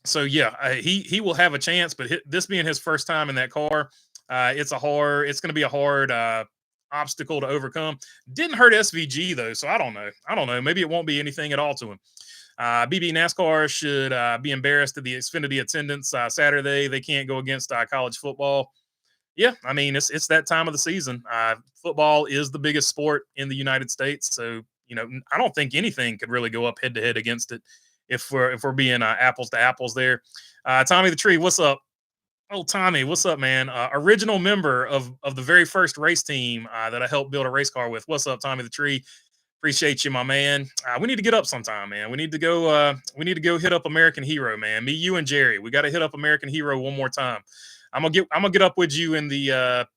Speaker 1: So, yeah, he will have a chance, but this being his first time in that car, it's going to be a hard obstacle to overcome. Didn't hurt SVG though, so I don't know. Maybe it won't be anything at all to him. BB NASCAR should be embarrassed at the Xfinity attendance Saturday. They can't go against college football. Yeah, I mean it's that time of the season. Football is the biggest sport in the United States, so I don't think anything could really go up head to head against it if we're being apples to apples there. Tommy the Tree, what's up? Oh, Tommy, what's up, man? Original member of the very first race team that I helped build a race car with. What's up, Tommy the Tree? Appreciate you, my man. We need to get up sometime, man. We need to go. We need to go hit up American Hero, man. Me, you, and Jerry. We got to hit up American Hero one more time. I'm gonna get up with you in the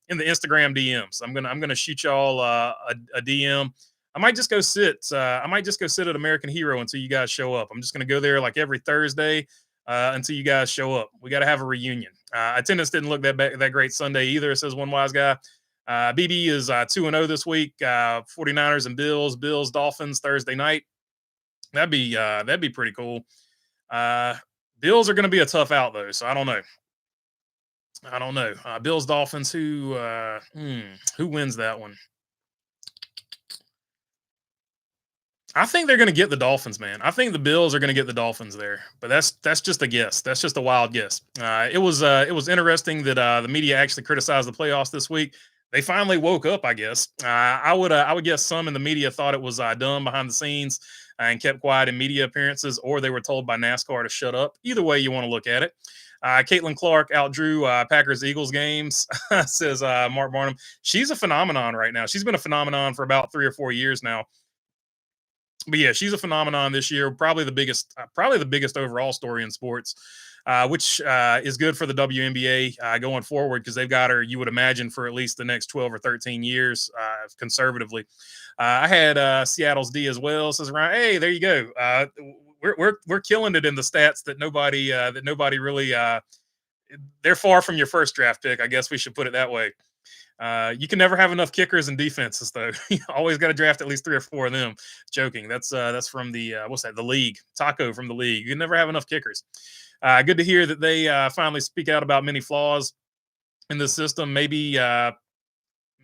Speaker 1: Instagram DMs. I'm gonna shoot y'all a DM. I might just go sit. I might just go sit at American Hero until you guys show up. I'm just gonna go there like every Thursday until you guys show up. We got to have a reunion. Attendance didn't look that great Sunday either, says one wise guy. BB is 2-0 this week. 49ers and Bills, Dolphins Thursday night. That'd be pretty cool. Bills are going to be a tough out though, so I don't know. Bills, Dolphins. Who wins that one? I think they're going to get the Dolphins, man. I think the Bills are going to get the Dolphins there, but that's just a guess. That's just a wild guess. It was interesting that the media actually criticized the playoffs this week. They finally woke up, I guess. I would guess some in the media thought it was done behind the scenes and kept quiet in media appearances, or they were told by NASCAR to shut up. Either way you want to look at it. Caitlin Clark outdrew Packers Eagles games, says Mark Barnum. She's a phenomenon right now. She's been a phenomenon for about 3 or 4 years now. But yeah, she's a phenomenon this year. Probably the biggest overall story in sports, which is good for the WNBA going forward because they've got her, you would imagine, for at least the next 12 or 13 years, conservatively. I had Seattle's D as well. Says around, hey, there you go. We're killing it in the stats that nobody really. They're far from your first draft pick. I guess we should put it that way. You can never have enough kickers and defenses, though. You always got to draft at least 3 or 4 of them. Joking. That's from the what's that? The league. Taco from the league. You can never have enough kickers. Good to hear that they finally speak out about many flaws in the system. Maybe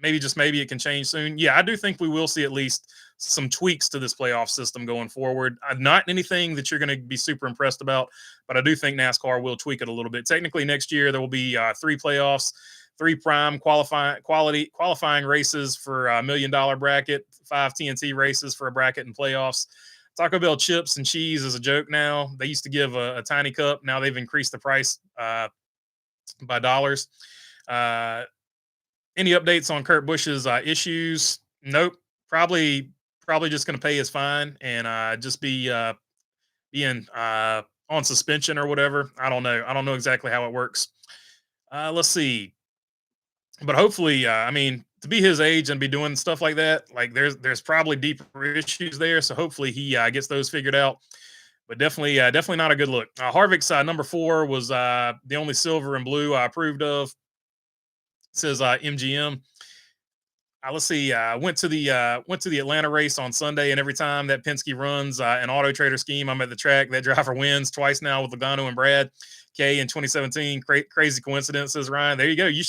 Speaker 1: maybe just maybe it can change soon. Yeah, I do think we will see at least some tweaks to this playoff system going forward. Not anything that you're going to be super impressed about, but I do think NASCAR will tweak it a little bit. Technically, next year there will be three playoffs, three prime qualifying races for $1 million bracket, five TNT races for a bracket and playoffs. Taco Bell chips and cheese is a joke now. They used to give a tiny cup. Now they've increased the price by dollars. Uh, any updates on Kurt Busch's issues? Nope. Probably just going to pay his fine and just being on suspension or whatever. I don't know. I don't know exactly how it works. Let's see. But hopefully, I mean, to be his age and be doing stuff like that, like there's probably deeper issues there. So hopefully he gets those figured out. But definitely not a good look. Harvick's number 4 was the only silver and blue I approved of. It says MGM. Let's see. Went to the Atlanta race on Sunday, and every time that Penske runs an Auto Trader scheme, I'm at the track. That driver wins twice now with Logano and Brad K in 2017. Crazy coincidence, says Ryan. There you go. You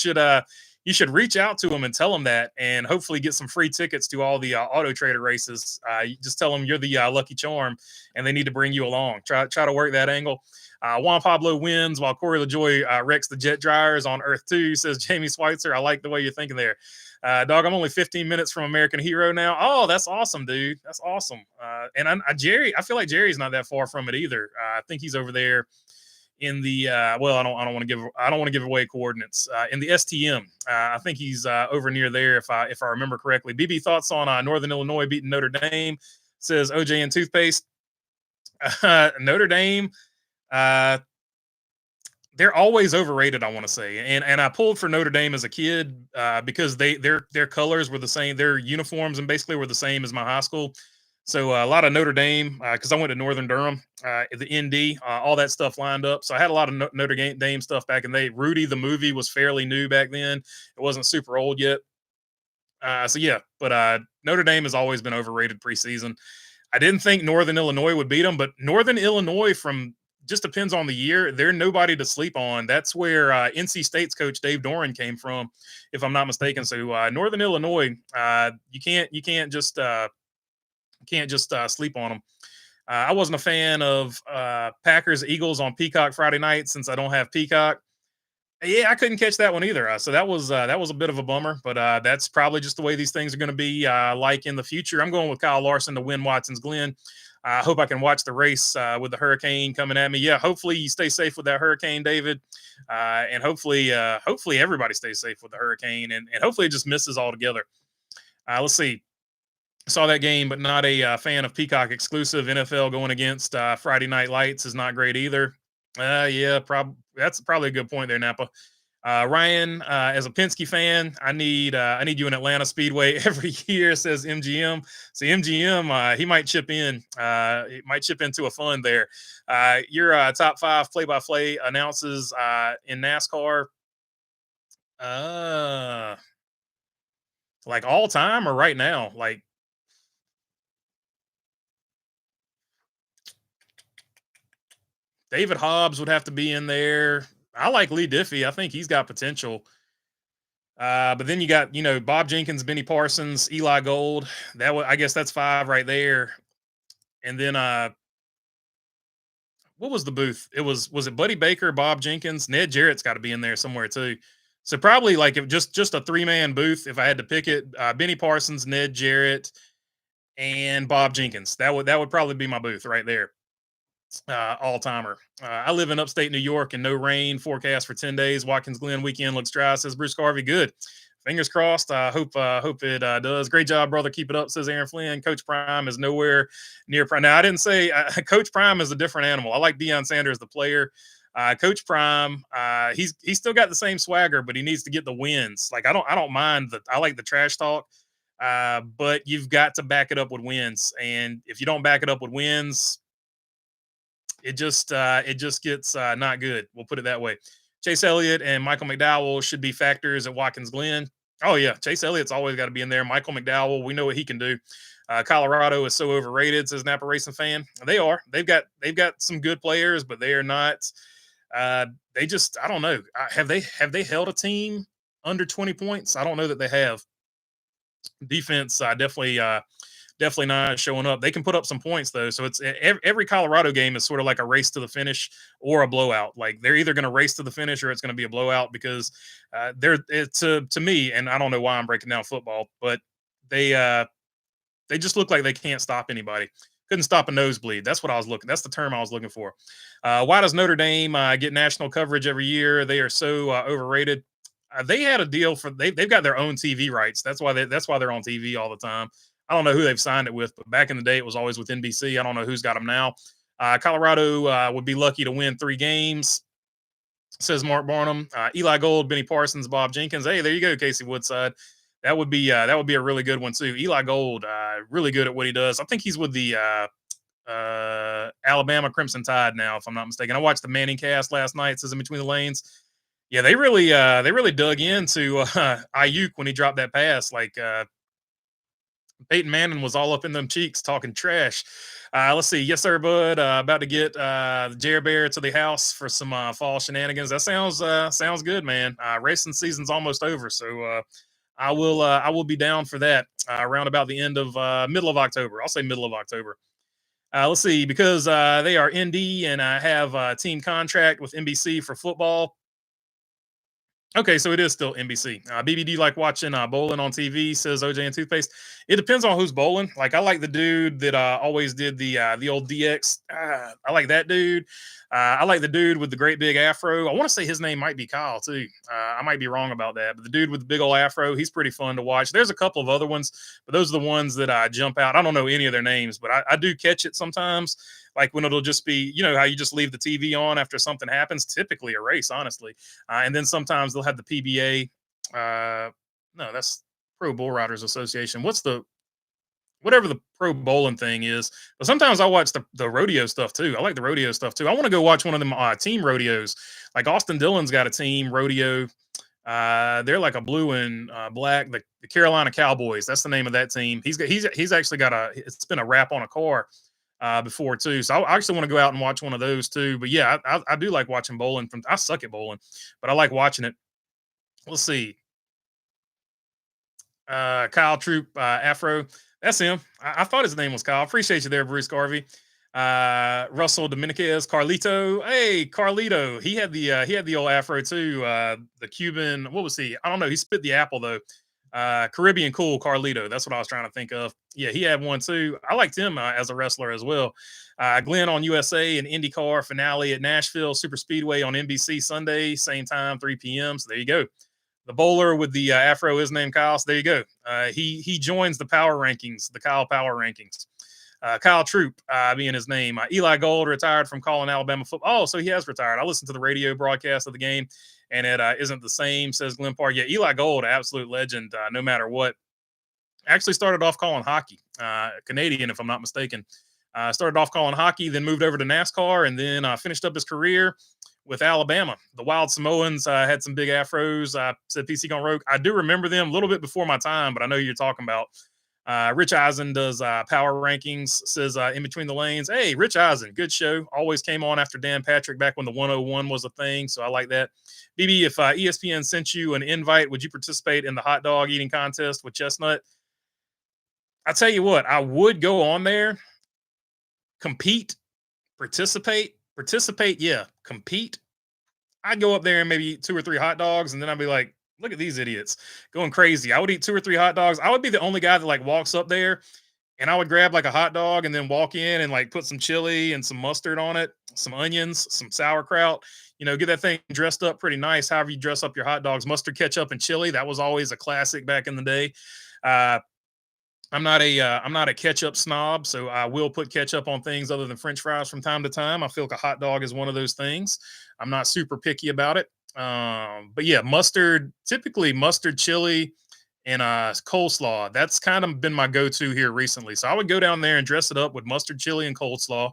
Speaker 1: should reach out to them and tell them that, and hopefully get some free tickets to all the Auto Trader races. You just tell them you're the lucky charm, and they need to bring you along. Try to work that angle. Juan Pablo wins while Corey LaJoy wrecks the jet dryers on Earth 2, says Jamie Schweitzer. I like the way you're thinking there. Dog, I'm only 15 minutes from American Hero now. Oh, that's awesome, dude. That's awesome. And Jerry, I feel like Jerry's not that far from it either. I think he's over there in the well, I don't want to give away coordinates. In the STM, I think he's over near there if I remember correctly. BB, thoughts on Northern Illinois beating Notre Dame? Says OJ and toothpaste. Notre Dame. They're always overrated, I want to say, and I pulled for Notre Dame as a kid because their colors were the same, their uniforms and basically were the same as my high school. So a lot of Notre Dame because I went to Northern Durham, the ND, all that stuff lined up. So I had a lot of Notre Dame stuff back in the day. Rudy the movie was fairly new back then; it wasn't super old yet. So yeah, but Notre Dame has always been overrated preseason. I didn't think Northern Illinois would beat them, but Northern Illinois from just depends on the year. They're nobody to sleep on. That's where NC State's coach Dave Doran came from, if I'm not mistaken. So Northern Illinois, you can't just sleep on them. I wasn't a fan of Packers Eagles on Peacock Friday night since I don't have Peacock. Yeah, I couldn't catch that one either. So that was a bit of a bummer, but that's probably just the way these things are going to be like in the future. I'm going with Kyle Larson to win Watkins Glen. I hope I can watch the race with the hurricane coming at me. Yeah, hopefully you stay safe with that hurricane, David, and hopefully everybody stays safe with the hurricane, and hopefully it just misses altogether. Let's see. Saw that game, but not a fan of Peacock exclusive. NFL going against Friday Night Lights is not great either. Yeah, that's probably a good point there, Napa. Ryan, as a Penske fan, I need you in Atlanta Speedway every year, says MGM. So MGM, he might chip in. He might chip into a fund there. Your top 5 play-by-play announces in NASCAR, like all time or right now, like. David Hobbs would have to be in there. I like Lee Diffie. I think he's got potential. But then you got, Bob Jenkins, Benny Parsons, Eli Gold. I guess that's 5 right there. And then what was the booth? Was it Buddy Baker, Bob Jenkins, Ned Jarrett's got to be in there somewhere too. So probably like if just a 3-man booth, if I had to pick it, Benny Parsons, Ned Jarrett, and Bob Jenkins. That would probably be my booth right there. All timer. I live in upstate New York and no rain forecast for 10 days. Watkins Glen weekend looks dry, says Bruce Carvey. Good. Fingers crossed. I hope it does. Great job, brother. Keep it up, says Aaron Flynn. Coach Prime is nowhere near Prime. Now, I didn't say Coach Prime is a different animal. I like Deion Sanders, the player. Coach Prime, he's still got the same swagger, but he needs to get the wins. Like I don't mind I like the trash talk, but you've got to back it up with wins. And if you don't back it up with wins, it just gets not good. We'll put it that way. Chase Elliott and Michael McDowell should be factors at Watkins Glen. Oh yeah, Chase Elliott's always got to be in there. Michael McDowell, we know what he can do. Colorado is so overrated, says Napa Racing fan. They are. They've got some good players, but they are not. They just I don't know. Have they held a team under 20 points? I don't know that they have. Defense definitely not showing up. They can put up some points though, so it's every Colorado game is sort of like a race to the finish or a blowout. Like they're either going to race to the finish or it's going to be a blowout because they're it's to me, and I don't know why I'm breaking down football, but they uh, they just look like they can't stop anybody. Couldn't stop a nosebleed. That's what I was looking. That's the term I was looking for. Why does Notre Dame get national coverage every year? They are so overrated. They had a deal for they've got their own TV rights. That's why they're on TV all the time. I don't know who they've signed it with, but back in the day it was always with NBC. I don't know who's got them now. Colorado would be lucky to win 3 games, says Mark Barnum. Eli Gold, Benny Parsons, Bob Jenkins. Hey, there you go, Casey Woodside. That would be a really good one too. Eli Gold, really good at what he does. I think he's with the Alabama Crimson Tide now, if I'm not mistaken. I watched the Manning cast last night. It says In Between the Lanes. Yeah, they really dug into Ayuk when he dropped that pass. Like Peyton Manning was all up in them cheeks talking trash. Let's see. Yes, sir, bud. About to get the Jer Bear to the house for some fall shenanigans. That sounds good, man. Racing season's almost over, so I will be down for that around about the end of middle of October. I'll say middle of October. Let's see, because they are ND and I have a team contract with NBC for football. Okay, so it is still NBC. BBD like watching bowling on TV, says OJ and Toothpaste. It depends on who's bowling. Like I like the dude that always did the old DX. I like that dude. I like the dude with the great big afro. I want to say his name might be Kyle too. I might be wrong about that, but the dude with the big old afro, he's pretty fun to watch. There's a couple of other ones, but those are the ones that jump out. I don't know any of their names, but I do catch it sometimes. Like when it'll just be, you know, how you just leave the TV on after something happens, typically a race, honestly. And then sometimes they'll have the PBA. No, that's Pro Bull Riders Association. Whatever the pro bowling thing is? But sometimes I watch the rodeo stuff too. I like the rodeo stuff too. I want to go watch one of them team rodeos. Like Austin Dillon's got a team rodeo. They're like a blue and black, the Carolina Cowboys. That's the name of that team. He's actually got it's been a wrap on a car before too. So I actually want to go out and watch one of those too. But yeah, I do like watching bowling. I suck at bowling, but I like watching it. Let's see. Kyle Troop Afro. That's him. I thought his name was Kyle. Appreciate you there, Bruce Garvey. Russell Dominguez, Carlito. Hey, Carlito. He had the old Afro too. The Cuban. What was he? I don't know. He spit the apple though. Caribbean cool Carlito. That's what I was trying to think of. Yeah, he had one too. I liked him as a wrestler as well. Glenn on USA and IndyCar finale at Nashville Super Speedway on NBC Sunday, same time, 3 p.m. So there you go. The bowler with the afro is named Kyle. So there you go. He joins the power rankings, the Kyle Power rankings. Kyle Troop being his name. Eli Gold retired from calling Alabama football. Oh, so he has retired. I listened to the radio broadcast of the game, and it isn't the same, says Glenn Parr. Yeah, Eli Gold, absolute legend, no matter what. Actually started off calling hockey, Canadian, if I'm not mistaken. Started off calling hockey, then moved over to NASCAR, and then finished up his career with Alabama. The Wild Samoans had some big afros. Said PC Gone Rogue. I do remember them a little bit before my time, but I know you're talking about. Rich Eisen does power rankings, says In Between the Lanes. Hey, Rich Eisen, good show. Always came on after Dan Patrick back when the 101 was a thing, so I like that. BB, if ESPN sent you an invite, would you participate in the hot dog eating contest with Chestnut? I tell you what, I would go on there, compete, participate, yeah, compete. I'd go up there and maybe eat 2 or 3 hot dogs, and then I'd be like, look at these idiots going crazy. I would eat 2 or 3 hot dogs. I would be the only guy that like walks up there, and I would grab like a hot dog and then walk in and like put some chili and some mustard on it, some onions, some sauerkraut, get that thing dressed up pretty nice. However you dress up your hot dogs, mustard, ketchup, and chili. That was always a classic back in the day. I'm not a ketchup snob, so I will put ketchup on things other than French fries from time to time. I feel like a hot dog is one of those things. I'm not super picky about it. But yeah, mustard, typically mustard, chili, and coleslaw. That's kind of been my go-to here recently. So I would go down there and dress it up with mustard, chili, and coleslaw.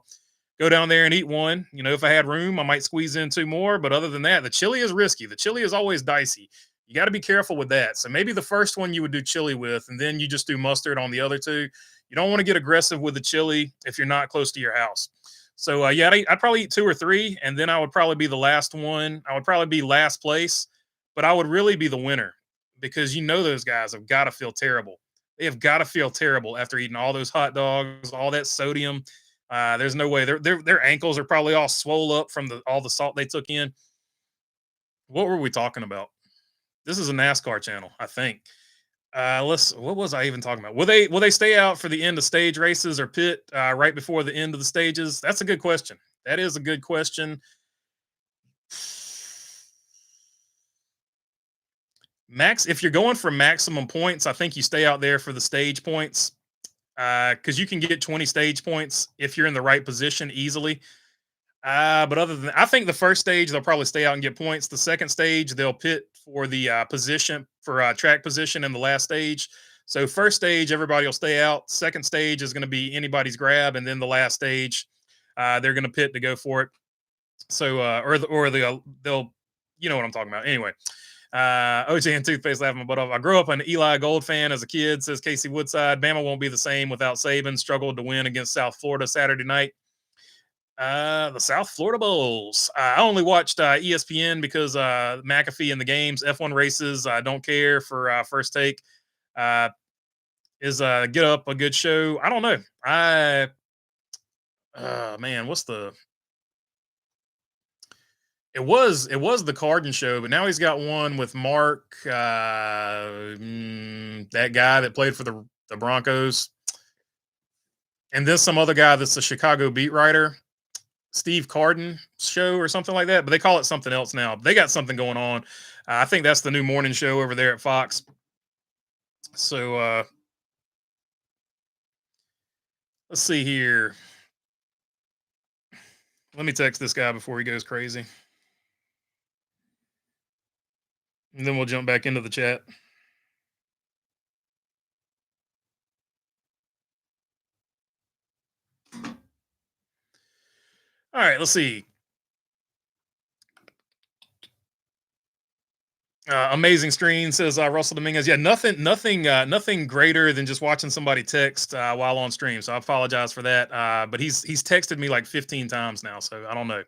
Speaker 1: Go down there and eat one. If I had room, I might squeeze in 2 more. But other than that, the chili is risky. The chili is always dicey. You got to be careful with that. So maybe the first one you would do chili with, and then you just do mustard on the other 2. You don't want to get aggressive with the chili if you're not close to your house. So yeah, I'd probably eat 2 or 3, and then I would probably be the last one. I would probably be last place, but I would really be the winner because those guys have got to feel terrible. They have got to feel terrible after eating all those hot dogs, all that sodium. There's no way their ankles are probably all swole up from all the salt they took in. What were we talking about? This is a NASCAR channel, I think. Let's. What was I even talking about? Will they stay out for the end of stage races or pit right before the end of the stages? That's a good question. That is a good question. Max, if you're going for maximum points, I think you stay out there for the stage points because you can get 20 stage points if you're in the right position easily. But other than I think the first stage they'll probably stay out and get points. The second stage they'll pit for the position for track position in the last stage. So first stage everybody will stay out. Second stage is going to be anybody's grab, and then the last stage they're going to pit to go for it. So they'll you know what I'm talking about. Anyway, OJ and Toothpaste laughing my butt off. I grew up an Eli Gold fan as a kid, says Casey Woodside. Bama won't be the same without Saban. Struggled to win against South Florida Saturday night. The South Florida Bowls. I only watched ESPN because McAfee in the games, F1 races. I don't care for First Take. Is Get Up a good show? I don't know. Man, what's the? It was the Carden show, but now he's got one with Mark, that guy that played for the Broncos, and then some other guy that's a Chicago beat writer. Steve Carden show or something like that, but they call it something else now. They got something going on. I think that's the new morning show over there at Fox. So let's see here. Let me text this guy before he goes crazy. And then we'll jump back into the chat. All right, let's see. Amazing screen, says Russell Dominguez. Yeah, nothing greater than just watching somebody text while on stream. So I apologize for that. But he's texted me like 15 times now, so I don't know.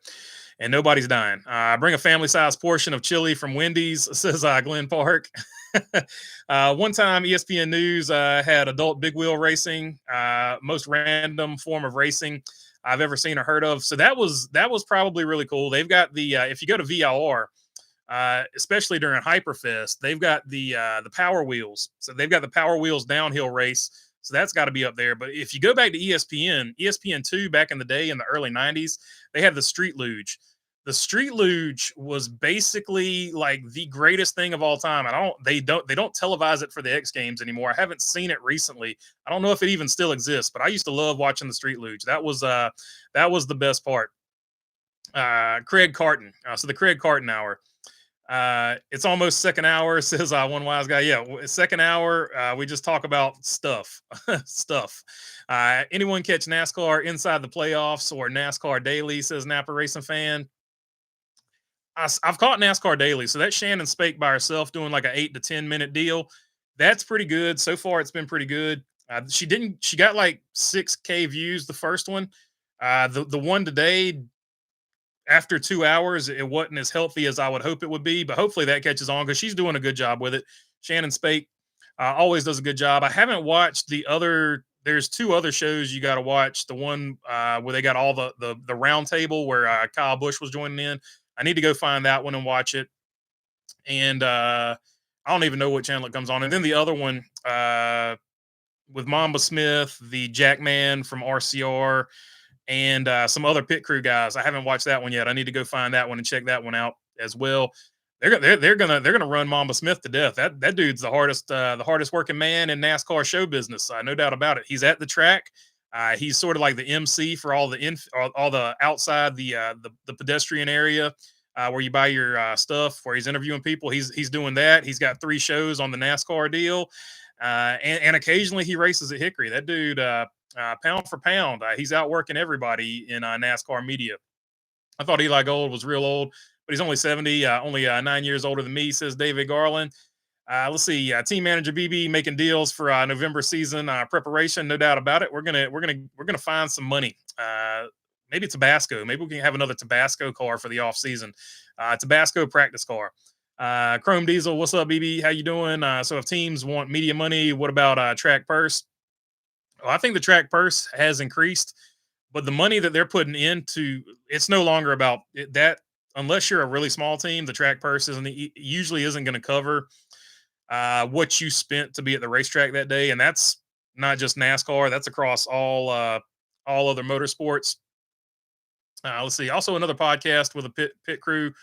Speaker 1: And nobody's dying. Bring a family-sized portion of chili from Wendy's, says Glenn Park. One time, ESPN News had adult big wheel racing, most random form of racing I've ever seen or heard of. So that was probably really cool. They've got the if you go to VIR. Especially during Hyperfest, they've got the Power Wheels. So they've got the Power Wheels downhill race. So that's got to be up there. But if you go back to ESPN2 back in the day in the early 90s, they had the Street Luge. The Street Luge was basically like the greatest thing of all time. They don't televise it for the X Games anymore. I haven't seen it recently. I don't know if it even still exists, but I used to love watching the Street Luge. That was the best part. Craig Carton. So the Craig Carton hour. It's almost second hour, says one wise guy. Yeah, second hour. We just talk about stuff. Anyone catch NASCAR Inside the Playoffs or NASCAR Daily, says Napa Racing Fan. I've caught NASCAR Daily, so that's Shannon Spake by herself doing like an 8 to 10 minute deal. That's pretty good so far. It's been pretty good. She got like 6K views the first one. The one today, after 2 hours, it wasn't as healthy as I would hope it would be, but hopefully that catches on because she's doing a good job with it. Shannon Spake always does a good job. I haven't watched the other. There's 2 other shows you got to watch. The one where they got all the round table where Kyle Busch was joining in. I need to go find that one and watch it. And I don't even know what channel it comes on. And then the other one with Mamba Smith, the Jackman from RCR, and some other pit crew guys. I haven't watched that one yet. I need to go find that one and check that one out as well. They're gonna run Mamba Smith to death. That dude's the hardest working man in NASCAR show business. No doubt about it. He's at the track. He's sort of like the MC for all the outside the pedestrian area where you buy your stuff. Where he's interviewing people. He's doing that. He's got 3 shows on the NASCAR deal, and occasionally he races at Hickory. That dude. Pound for pound, he's outworking everybody in NASCAR media. I thought Eli Gold was real old, but he's only 70, only 9 years older than me, says David Garland. Let's see, team manager BB making deals for November season preparation, no doubt about it. We're gonna find some money. Maybe Tabasco. Maybe we can have another Tabasco car for the off season. Tabasco practice car. Chrome Diesel, what's up, BB? How you doing? So if teams want media money, what about track purse? Well, I think the track purse has increased, but the money that they're putting into it's no longer about that. Unless you're a really small team, the track purse isn't usually isn't going to cover what you spent to be at the racetrack that day, and that's not just NASCAR. That's across all other motorsports. Let's see. Also, another podcast with a pit crew.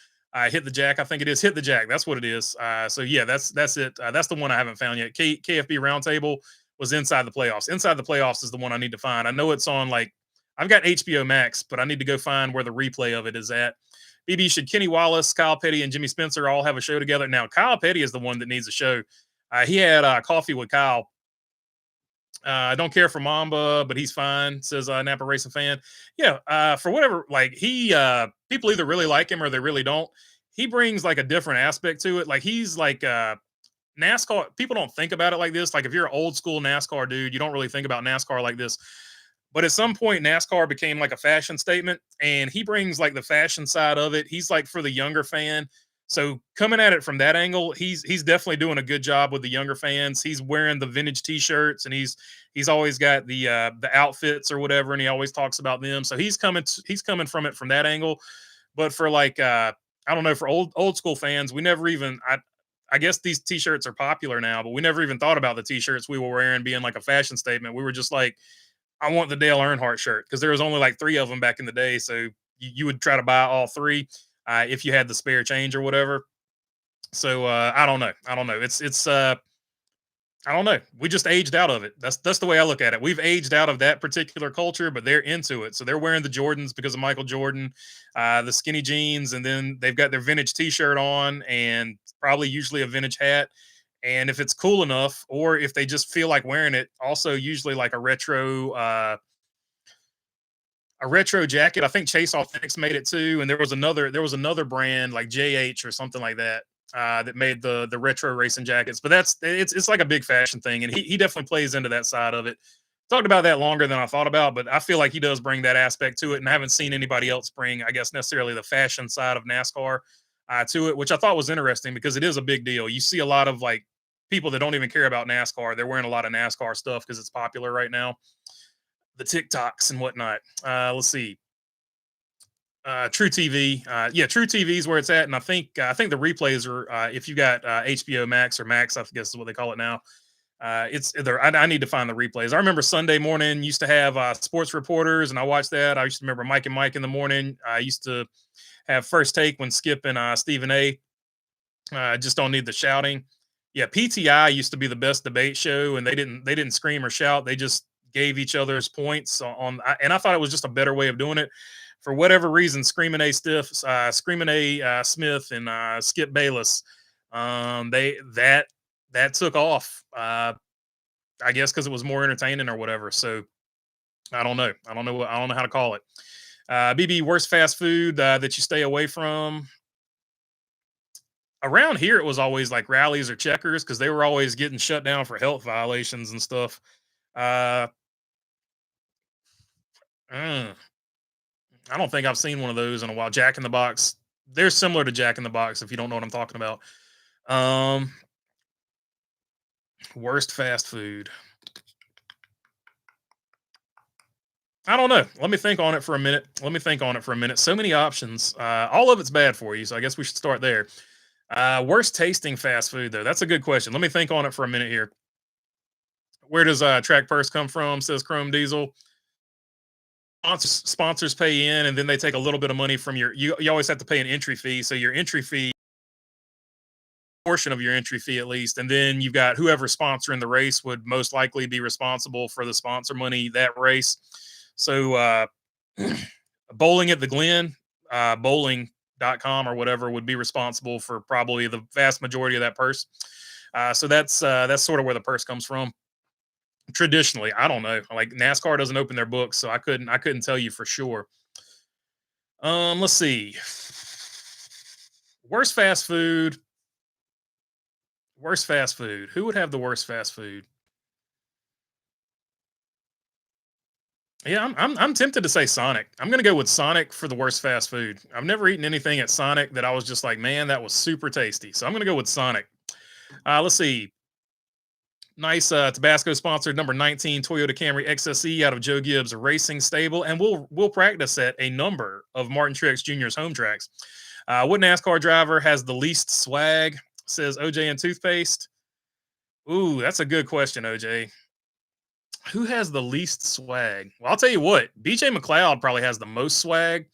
Speaker 1: Hit the Jack. I think it is Hit the Jack. That's what it is. So yeah, that's it. That's the one I haven't found yet. KFB Roundtable was Inside the Playoffs. Inside the Playoffs is the one I need to find. I know it's on like I've got HBO Max, but I need to go find where the replay of it is at. BB, should Kenny Wallace, Kyle Petty, and Jimmy Spencer all have a show together? Now, Kyle Petty is the one that needs a show. He had coffee with Kyle. I don't care for Mamba, but he's fine, says Napa Racing fan. Yeah, for whatever, like people either really like him or they really don't. He brings like a different aspect to it. Like he's like NASCAR. People don't think about it like this. Like if you're an old school NASCAR dude, you don't really think about NASCAR like this. But at some point, NASCAR became like a fashion statement, and he brings like the fashion side of it. He's like for the younger fan. So coming at it from that angle, he's definitely doing a good job with the younger fans. He's wearing the vintage T-shirts, and he's always got the outfits or whatever, and he always talks about them. So he's coming from it from that angle. But for like I don't know, for old school fans, we never even I guess these T-shirts are popular now, but we never even thought about the T-shirts we were wearing being like a fashion statement. We were just like, I want the Dale Earnhardt shirt because there was only like 3 of them back in the day. So you would try to buy all 3 if you had the spare change or whatever. So I don't know. I don't know. It's I don't know. We just aged out of it. That's the way I look at it. We've aged out of that particular culture, but they're into it. So they're wearing the Jordans because of Michael Jordan, the skinny jeans, and then they've got their vintage T-shirt on, and probably usually a vintage hat. And if it's cool enough, or if they just feel like wearing it, also usually like a retro jacket. I think Chase Authentics made it too, and there was another brand like JH or something like that that made the retro racing jackets. But it's like a big fashion thing, and he definitely plays into that side of it. Talked about that longer than I thought about, but I feel like he does bring that aspect to it, and I haven't seen anybody else bring, I guess, necessarily the fashion side of NASCAR to it, which I thought was interesting because it is a big deal. You see a lot of like people that don't even care about NASCAR. They're wearing a lot of NASCAR stuff because it's popular right now, the TikToks and whatnot. Let's see. True TV. Yeah, True TV is where it's at, and I think the replays are if you got HBO Max or Max, I guess is what they call it now. It's there. I need to find the replays. I remember Sunday morning used to have sports reporters, and I watched that. I used to remember Mike and Mike in the morning. I used to have First Take when Skip and Stephen A. Just don't need the shouting. Yeah, PTI used to be the best debate show, and they didn't scream or shout. They just gave each other's points and I thought it was just a better way of doing it. For whatever reason, Screaming A Smith, and Skip Bayless, they that took off. I guess because it was more entertaining or whatever. So I don't know. I don't know how to call it. BB, worst fast food that you stay away from. Around here, it was always like rallies or checkers because they were always getting shut down for health violations and stuff. Uh, mm, I don't think I've seen one of those in a while. Jack in the Box. They're similar to Jack in the Box if you don't know what I'm talking about. Um, Worst fast food. I don't know. Let me think on it for a minute. So many options. All of it's bad for you, so I guess we should start there. Worst tasting fast food though. That's a good question. Let me think on it for a minute here. Where does track purse come from? Says Chrome Diesel. Sponsors pay in, and then they take a little bit of money from you always have to pay an entry fee. So your entry fee, portion of your entry fee at least, and then you've got whoever's sponsoring the race would most likely be responsible for the sponsor money that race. So bowling at the Glen, bowling.com or whatever would be responsible for probably the vast majority of that purse. So that's sort of where the purse comes from. Traditionally, I don't know. Like NASCAR doesn't open their books, so I couldn't tell you for sure. Let's see. Worst fast food. Worst fast food. Who would have the worst fast food? Yeah, I'm tempted to say Sonic. I'm gonna go with Sonic for the worst fast food. I've never eaten anything at Sonic that I was just like, man, that was super tasty. So I'm gonna go with Sonic. Let's see. Nice Tabasco sponsored number 19 Toyota Camry XSE out of Joe Gibbs Racing Stable, and we'll practice at a number of Martin Truex Jr.'s home tracks. What NASCAR driver has the least swag? Says OJ and toothpaste. Ooh, that's a good question, OJ. Who has the least swag? Well, I'll tell you what, BJ McLeod probably has the most swag.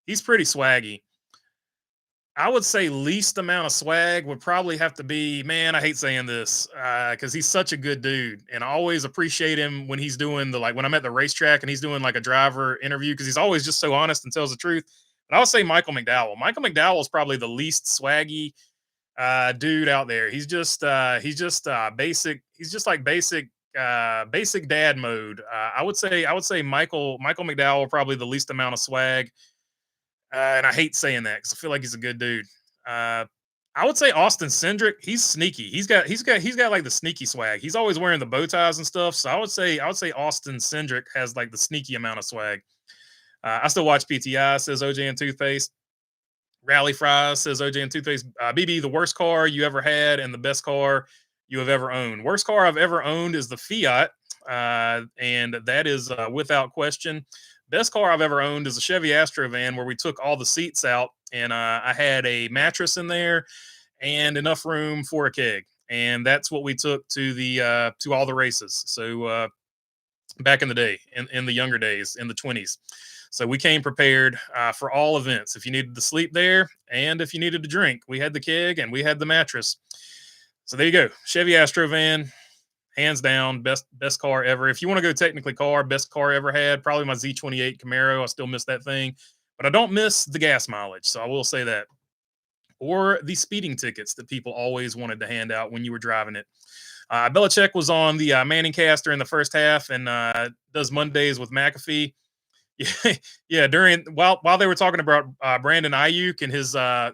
Speaker 1: He's pretty swaggy. I would say least amount of swag would probably have to be, man, I hate saying this because he's such a good dude. And I always appreciate him when he's doing the, like, when I'm at the racetrack and he's doing like a driver interview because he's always just so honest and tells the truth. But I would say Michael McDowell. Michael McDowell is probably the least swaggy dude out there. He's just basic. He's just like basic dad mode. I would say Michael McDowell probably the least amount of swag, and I hate saying that because I feel like he's a good dude. Uh, I would say Austin Cindric. He's sneaky. He's got like the sneaky swag. He's always wearing the bow ties and stuff. So I would say Austin Cindric has like the sneaky amount of swag. I still watch PTI. Says OJ and toothpaste. Rally Fries says OJ and Toothpaste. BB, the worst car you ever had and the best car you have ever owned. Worst car I've ever owned is the Fiat, and that is without question. Best car I've ever owned is a Chevy Astro van where we took all the seats out and I had a mattress in there and enough room for a keg. And that's what we took to all the races. So back in the day, in the younger days, in the 20s. So we came prepared for all events. If you needed to sleep there and if you needed to drink, we had the keg and we had the mattress. So there you go. Chevy Astro van, hands down, best car ever. If you want to go technically car, best car ever had, probably my Z28 Camaro. I still miss that thing, but I don't miss the gas mileage. So I will say that. Or the speeding tickets that people always wanted to hand out when you were driving it. Belichick was on the Manning caster in the first half and does Mondays with McAfee. Yeah, yeah. While they were talking about Brandon Ayuk and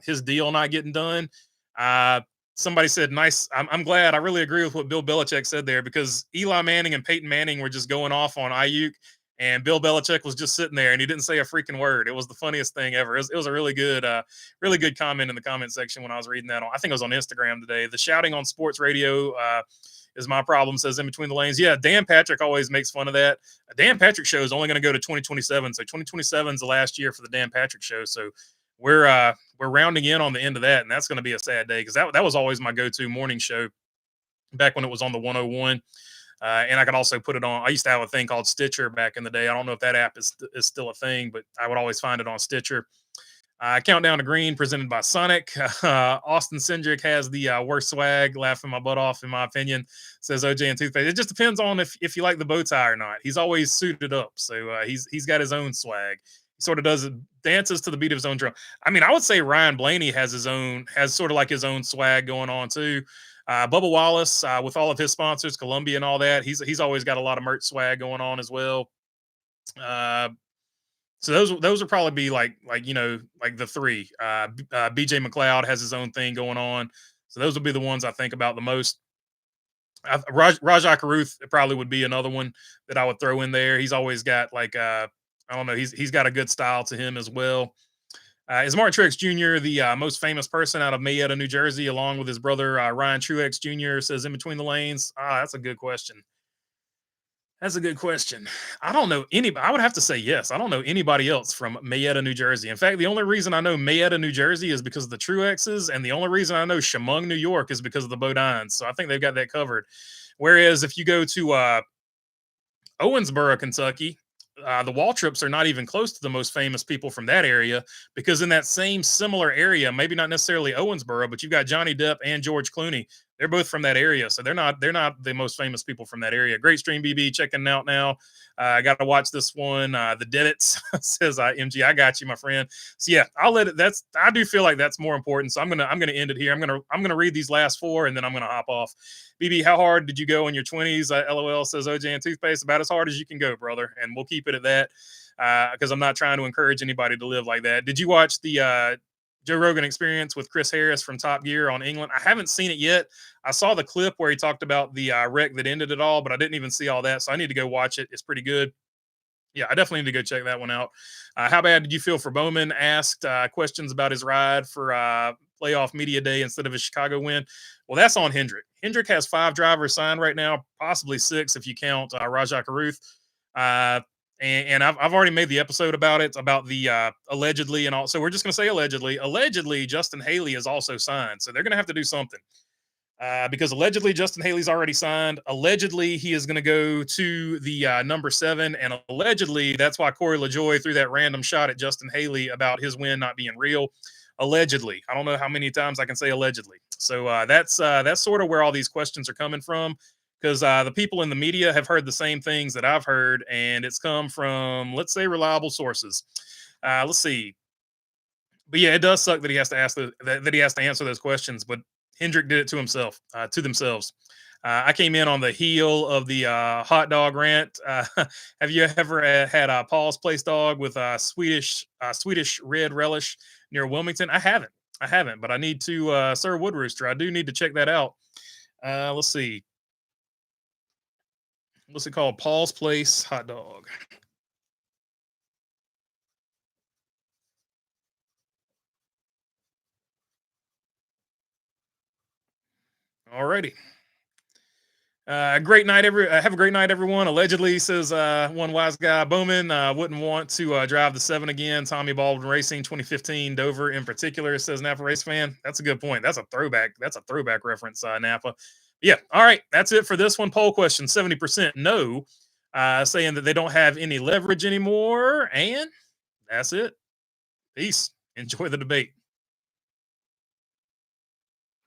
Speaker 1: his deal not getting done, uh, somebody said, "Nice." I'm glad. I really agree with what Bill Belichick said there because Eli Manning and Peyton Manning were just going off on Ayuk, and Bill Belichick was just sitting there and he didn't say a freaking word. It was the funniest thing ever. It was a really good comment in the comment section when I was reading that. I think it was on Instagram today. The shouting on sports radio. Is my problem, says in between the lanes. Yeah, Dan Patrick always makes fun of that. A Dan Patrick show is only going to go to 2027. So 2027 is the last year for the Dan Patrick show. So we're rounding in on the end of that, and that's going to be a sad day because that was always my go-to morning show back when it was on the 101. And I could also put it on. I used to have a thing called Stitcher back in the day. I don't know if that app is still a thing, but I would always find it on Stitcher. Countdown to Green presented by Sonic. Austin Cindric has the worst swag, laughing my butt off, in my opinion, says OJ and Toothpaste. It just depends on if you like the bow tie or not. He's always suited up, so he's got his own swag. He sort of does it, dances to the beat of his own drum. I mean, I would say Ryan Blaney has sort of like his own swag going on too. Bubba Wallace, with all of his sponsors, Columbia and all that, he's always got a lot of merch swag going on as well. So those would probably be like the three. BJ McLeod has his own thing going on, so those would be the ones I think about the most. Rajah Caruth probably would be another one that I would throw in there. He's always got I don't know, he's got a good style to him as well. Is Martin Truex Jr. the most famous person out of Marietta, New Jersey, along with his brother Ryan Truex Jr.? Says in between the lanes. That's a good question. That's a good question. I don't know anybody. I would have to say yes. I don't know anybody else from Marietta, New Jersey. In fact, the only reason I know Marietta, New Jersey is because of the Truexes, and the only reason I know Chemung, New York is because of the Bodines. So I think they've got that covered. Whereas if you go to Owensboro, Kentucky, the Waltrips are not even close to the most famous people from that area because in that same similar area, maybe not necessarily Owensboro, but you've got Johnny Depp and George Clooney. They're both from that area, so they're not the most famous people from that area. Great stream, BB, checking out now. I got to watch this one. The Debits says MG, I got you, my friend. So yeah, I'll let it. I do feel like that's more important. So I'm gonna end it here. I'm gonna read these last four and then I'm gonna hop off. BB, how hard did you go in your 20s? LOL, says OJ and Toothpaste. About as hard as you can go, brother. And we'll keep it at that because I'm not trying to encourage anybody to live like that. Did you watch the Joe Rogan Experience with Chris Harris from Top Gear on England? I haven't seen it yet. I saw the clip where he talked about the wreck that ended it all, but I didn't even see all that. So I need to go watch it. It's pretty good. Yeah, I definitely need to go check that one out. How bad did you feel for Bowman? Asked questions about his ride for playoff media day instead of his Chicago win. Well, that's on Hendrick. Hendrick has 5 drivers signed right now, possibly 6 if you count Rajah Caruth. Uh, and I've already made the episode about it, about the allegedly and all. So we're just going to say allegedly. Allegedly, Justin Haley is also signed. So they're going to have to do something. Because allegedly Justin Haley's already signed. Allegedly, he is going to go to the number 7, and allegedly that's why Corey LaJoie threw that random shot at Justin Haley about his win not being real. Allegedly, I don't know how many times I can say allegedly. So that's sort of where all these questions are coming from, because the people in the media have heard the same things that I've heard, and it's come from, let's say, reliable sources. Let's see. But yeah, it does suck that he has to that he has to answer those questions. But Hendrick did it to himself, to themselves. I came in on the heel of the hot dog rant. Have you ever had a Paul's Place dog with Swedish red relish near Wilmington? I haven't. I haven't, but I need to. Sir Wood Rooster, I do need to check that out. Let's see. What's it called? Paul's Place hot dog. Alrighty. Great night, have a great night, everyone. Allegedly, says one wise guy, Bowman wouldn't want to drive the 7 again. Tommy Baldwin Racing 2015 Dover in particular, says Napa race fan. That's a good point. That's a throwback. That's a throwback reference, Napa. Yeah. All right. That's it for this one. Poll question: 70% no, saying that they don't have any leverage anymore, and that's it. Peace. Enjoy the debate.